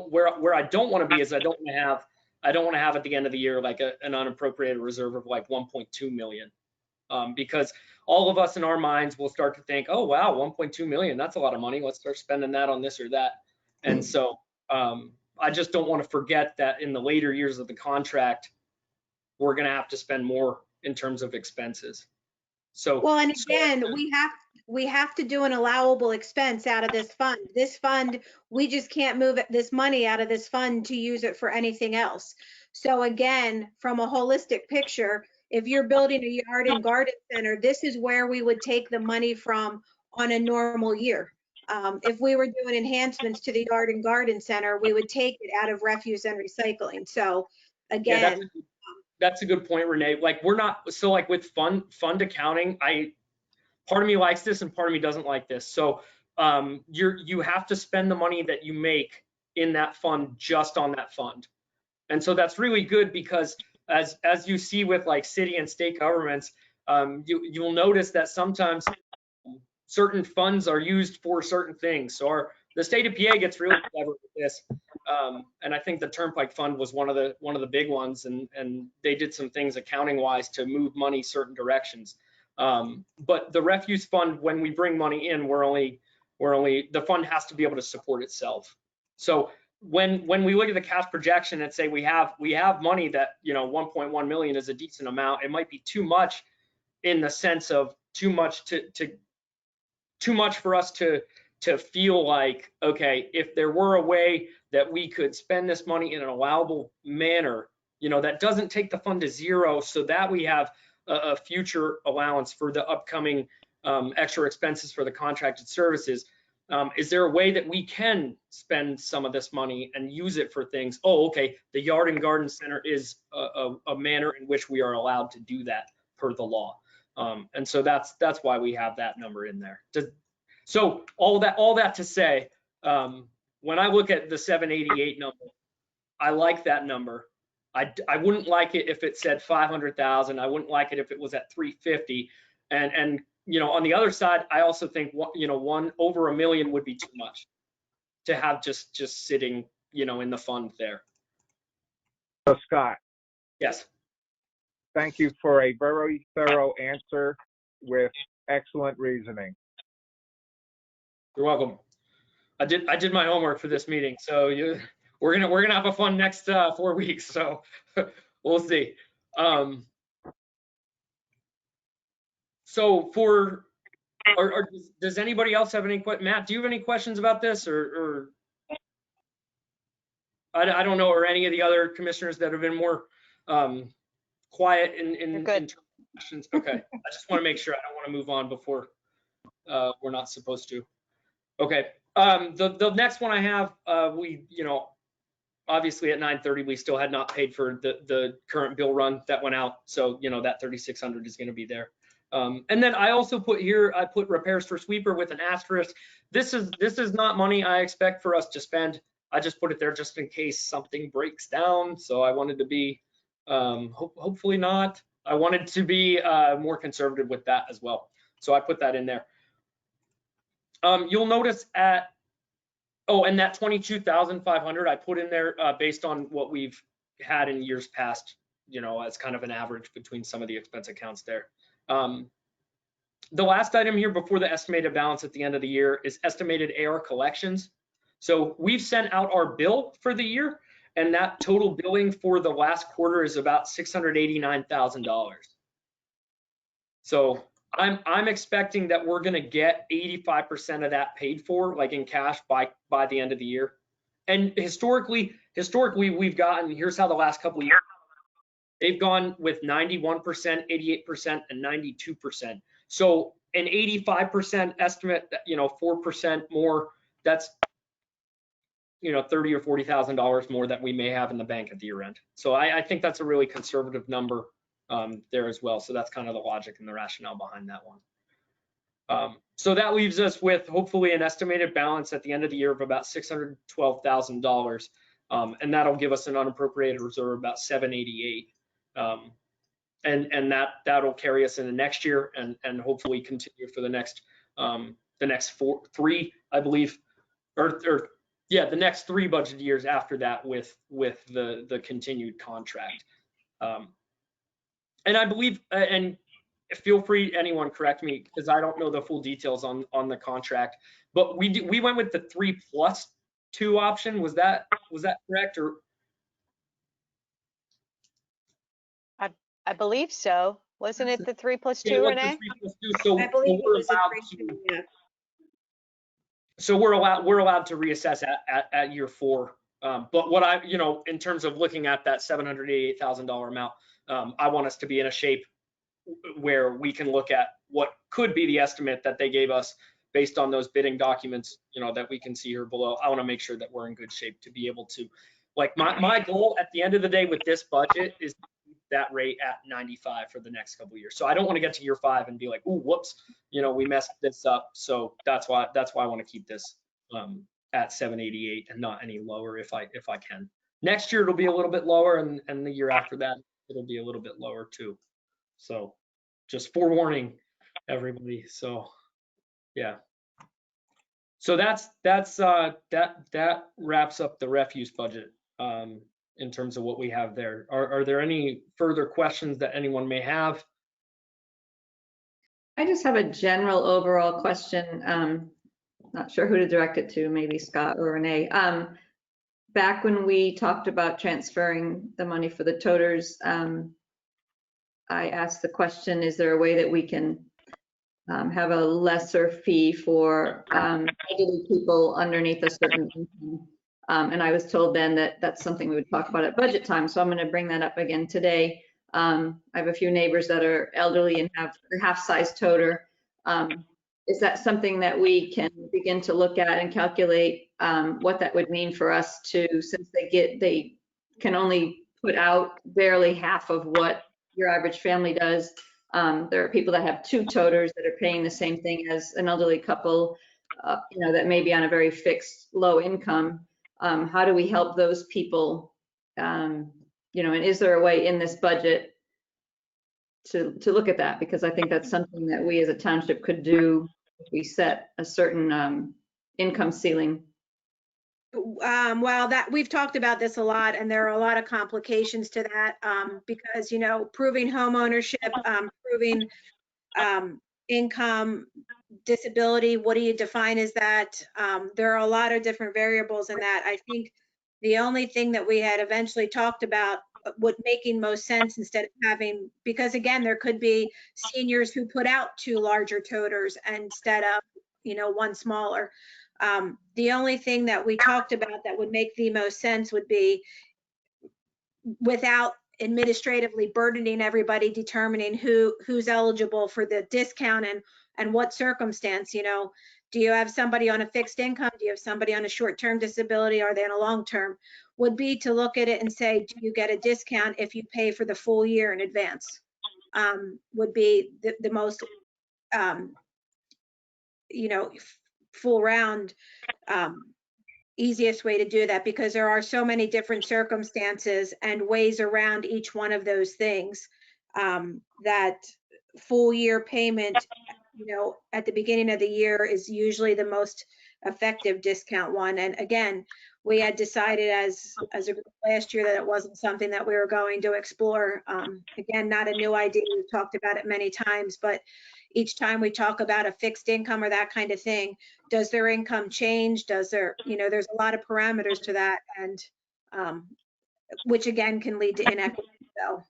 where I don't want to be is I don't want to have at the end of the year like an unappropriated reserve of like 1.2 million, because all of us in our minds will start to think, oh wow, 1.2 million, that's a lot of money. Let's start spending that on this or that. And so I just don't want to forget that in the later years of the contract, we're going to have to spend more in terms of expenses. So Well, and again, we have to do an allowable expense out of this fund. This fund, we just can't move this money out of this fund to use it for anything else. So again, from a holistic picture, if you're building a yard and garden center, this is where we would take the money from on a normal year. If we were doing enhancements to the yard and garden center, we would take it out of refuse and recycling. So again, yeah, that's a good point, Renee. Like we're not, so like with fund accounting, part of me likes this and part of me doesn't like this. So you have to spend the money that you make in that fund just on that fund. And so that's really good because as you see with like city and state governments, you'll notice that sometimes certain funds are used for certain things. So the state of PA gets really clever with this. And I think the Turnpike Fund was one of the big ones, and they did some things accounting wise to move money certain directions. But the refuse fund, when we bring money in, the fund has to be able to support itself. So when we look at the cash projection and say we have money that 1.1 million is a decent amount, it might be too much in the sense of too much for us to feel like, okay, if there were a way that we could spend this money in an allowable manner, that doesn't take the fund to zero, so that we have a future allowance for the upcoming extra expenses for the contracted services. Is there a way that we can spend some of this money and use it for things? Oh, okay, the yard and garden center is a manner in which we are allowed to do that per the law. And so that's why we have that number in there. So all that to say, when I look at the 788 number, I like that number. I wouldn't like it if it said 500,000. I wouldn't like it if it was at 350. And on the other side, I also think one over $1 million would be too much to have just sitting in the fund there. So Scott, Yes. thank you for a very thorough answer with excellent reasoning. You're welcome. I did my homework for this meeting, so we're gonna have a fun next 4 weeks. So we'll see. So does anybody else have any questions? Matt, do you have any questions about this, or I don't know, or any of the other commissioners that have been more quiet in questions? Okay, I just want to make sure. I don't want to move on before we're not supposed to. Okay. The next one I have, we obviously at 9:30 we still had not paid for the current bill run that went out, so that 3,600 is going to be there. And then I also put repairs for sweeper with an asterisk. This is not money I expect for us to spend. I just put it there just in case something breaks down. So I wanted to be hopefully not. I wanted to be more conservative with that as well. So I put that in there. You'll notice and that 22,500 I put in there based on what we've had in years past, as kind of an average between some of the expense accounts there. The last item here before the estimated balance at the end of the year is estimated AR collections. So we've sent out our bill for the year, and that total billing for the last quarter is about $689,000. So I'm expecting that we're going to get 85% of that paid for, like in cash, by the end of the year. And historically we've gotten, here's how the last couple of years, they've gone with 91%, 88%, and 92%. So an 85% estimate, 4% more, that's, $30,000 or $40,000 more that we may have in the bank at the year end. So I think that's a really conservative number there as well. So that's kind of the logic and the rationale behind that one. So that leaves us with hopefully an estimated balance at the end of the year of about $612,000. And that'll give us an unappropriated reserve of about $788,000. And that'll carry us into next year and hopefully continue for the next three, I believe, the next 3 budget years after that with the continued contract. And I believe, and feel free, anyone correct me, because I don't know the full details on the contract, but we went with the 3+2 option. Was that correct? Or I believe so. Wasn't it the 3+2, yeah, Renee? 3+2, so I believe it we're was a allowed 3-2, to. yeah. So we're allowed to reassess at year 4. But what in terms of looking at that $788,000 amount, I want us to be in a shape where we can look at what could be the estimate that they gave us based on those bidding documents, that we can see here below. I want to make sure that we're in good shape to be able to, like, my goal at the end of the day with this budget is that rate at 95 for the next couple of years. So I don't want to get to year 5 and be like, ooh, whoops, we messed this up. So that's why I want to keep this at 788 and not any lower if I can. Next year it'll be a little bit lower, and the year after that it'll be a little bit lower too. So just forewarning everybody. So yeah. So that wraps up the refuse budget. In terms of what we have there. Are there any further questions that anyone may have? I just have a general overall question. Not sure who to direct it to, maybe Scott or Renee. Back when we talked about transferring the money for the toters, I asked the question, is there a way that we can have a lesser fee for elderly people underneath a certain income? And I was told then that that's something we would talk about at budget time. So I'm going to bring that up again today. I have a few neighbors that are elderly and have a half-size toter. Is that something that we can begin to look at and calculate what that would mean for us since they can only put out barely half of what your average family does. There are people that have 2 toters that are paying the same thing as an elderly couple, that may be on a very fixed low income. How do we help those people? And is there a way in this budget to look at that? Because I think that's something that we as a township could do if we set a certain income ceiling. Well, that we've talked about this a lot, and there are a lot of complications to that because proving home ownership, proving income, disability, what do you define as that? There are a lot of different variables in that. I think the only thing that we had eventually talked about what making most sense instead of having, because again, there could be seniors who put out 2 larger toters instead of, 1 smaller. The only thing that we talked about that would make the most sense would be without administratively burdening everybody, determining who's eligible for the discount and what circumstance. Do you have somebody on a fixed income? Do you have somebody on a short-term disability? Are they on a long-term? Would be to look at it and say, do you get a discount if you pay for the full year in advance? Would be the most, full round, easiest way to do that, because there are so many different circumstances and ways around each one of those things, that full year payment, at the beginning of the year is usually the most effective discount one. And again, we had decided as a group last year that it wasn't something that we were going to explore. Again, not a new idea. We've talked about it many times, but each time we talk about a fixed income or that kind of thing, does their income change? Does their, there's a lot of parameters to that, and which again can lead to inequity. So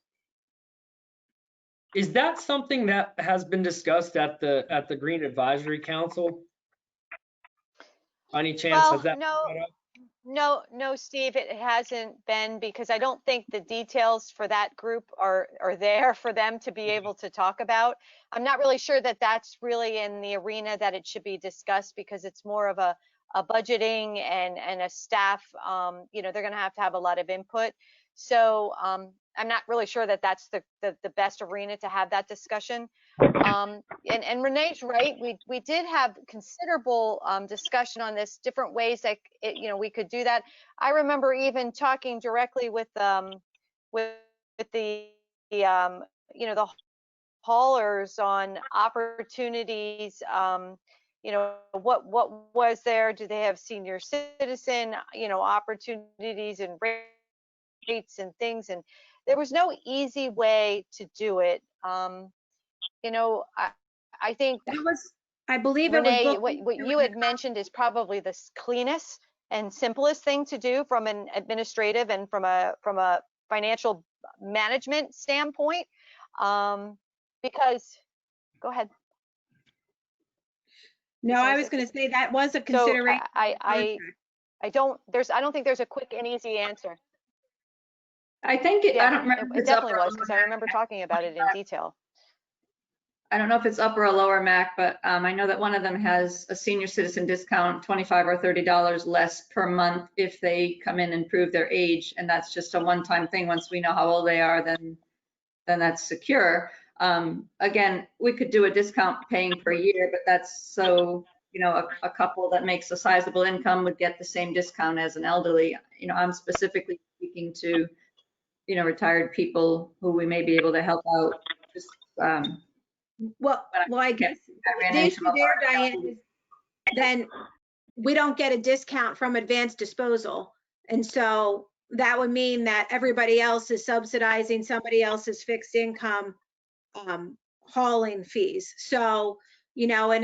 Is that something that has been discussed at the Green Advisory Council? By any chance, has that been brought up? No, Steve, it hasn't been, because I don't think the details for that group are there for them to be able to talk about. I'm not really sure that that's really in the arena that it should be discussed, because it's more of a budgeting and a staff, they're going to have a lot of input. So I'm not really sure that that's the best arena to have that discussion. And Renee's right. We did have considerable discussion on this, different ways that we could do that. I remember even talking directly with the the haulers on opportunities. What was there? Do they have senior citizen opportunities and rates and things? And there was no easy way to do it. I think that was, I believe it was Renee, booked. what you had mentioned is probably the cleanest and simplest thing to do from an administrative and from a financial management standpoint. Because, go ahead. No, I was going to say that was a So consideration. I don't think there's a quick and easy answer. I think I don't remember. It definitely was, because I remember talking about it in detail. I don't know if it's upper or lower MAC, but I know that one of them has a senior citizen discount, $25 or $30 less per month if they come in and prove their age. And that's just a one-time thing. Once we know how old they are, then that's secure. Again, we could do a discount paying per year, but that's so, a couple that makes a sizable income would get the same discount as an elderly. I'm specifically speaking to, retired people who we may be able to help out. Just, Well, I guess the issue there, Diane, is then we don't get a discount from advanced disposal. And so that would mean that everybody else is subsidizing somebody else's fixed income hauling fees. So, there's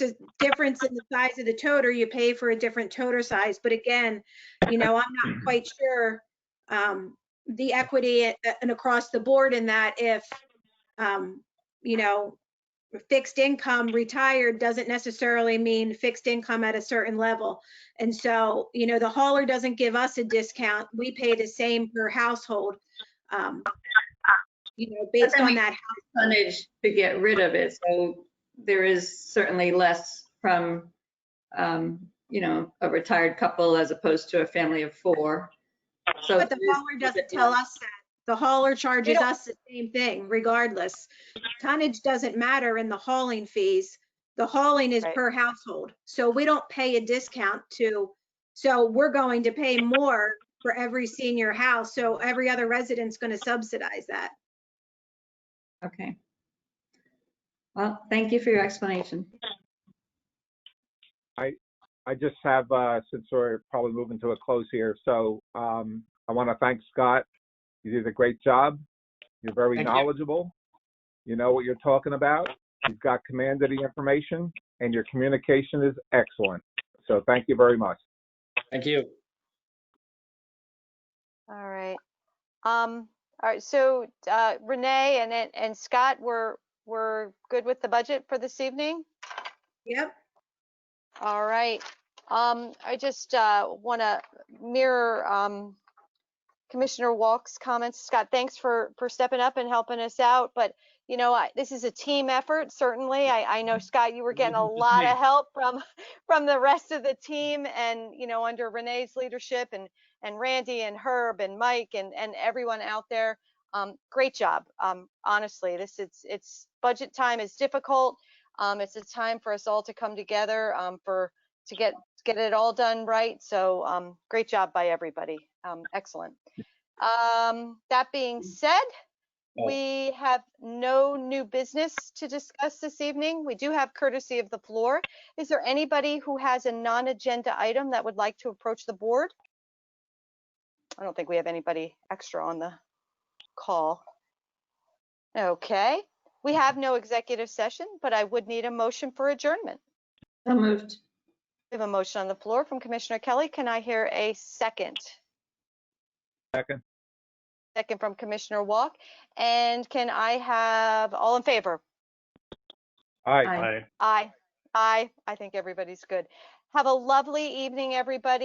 a difference in the size of the toter. You pay for a different toter size. But again, I'm not quite sure the equity and across the board in that if fixed income retired doesn't necessarily mean fixed income at a certain level. And so, the hauler doesn't give us a discount. We pay the same per household, based on that tonnage to get rid of it. So there is certainly less from, a retired couple as opposed to a family of 4. So but the hauler doesn't tell us that. The hauler charges us the same thing regardless. Tonnage doesn't matter in the hauling fees. The hauling is per household. So we don't pay a discount so we're going to pay more for every senior house. So every other resident's going to subsidize that. Okay. Well, thank you for your explanation. I just have, since we're probably moving to a close here, so I want to thank Scott. You did a great job. You're very knowledgeable. You know what you're talking about. You've got command of the information, and your communication is excellent. So thank you very much. Thank you. All right. All right. So Renee and Scott, we're good with the budget for this evening? Yep. All right. I just want to mirror Commissioner Walk's comments. Scott, thanks for stepping up and helping us out. But this is a team effort. Certainly, I know, Scott, you were getting a lot of help from the rest of the team, and under Renee's leadership, and Randy and Herb and Mike and everyone out there. Great job. Honestly, it's budget time is difficult. It's a time for us all to come together to get it all done right. So great job by everybody. Excellent. That being said, we have no new business to discuss this evening. We do have courtesy of the floor. Is there anybody who has a non-agenda item that would like to approach the board? I don't think we have anybody extra on the call. Okay. We have no executive session, but I would need a motion for adjournment. So moved. We have a motion on the floor from Commissioner Kelly. Can I hear a second? Second. Second from Commissioner Walk. And can I have all in favor? Aye. Aye. Aye. Aye. I think everybody's good. Have a lovely evening, everybody.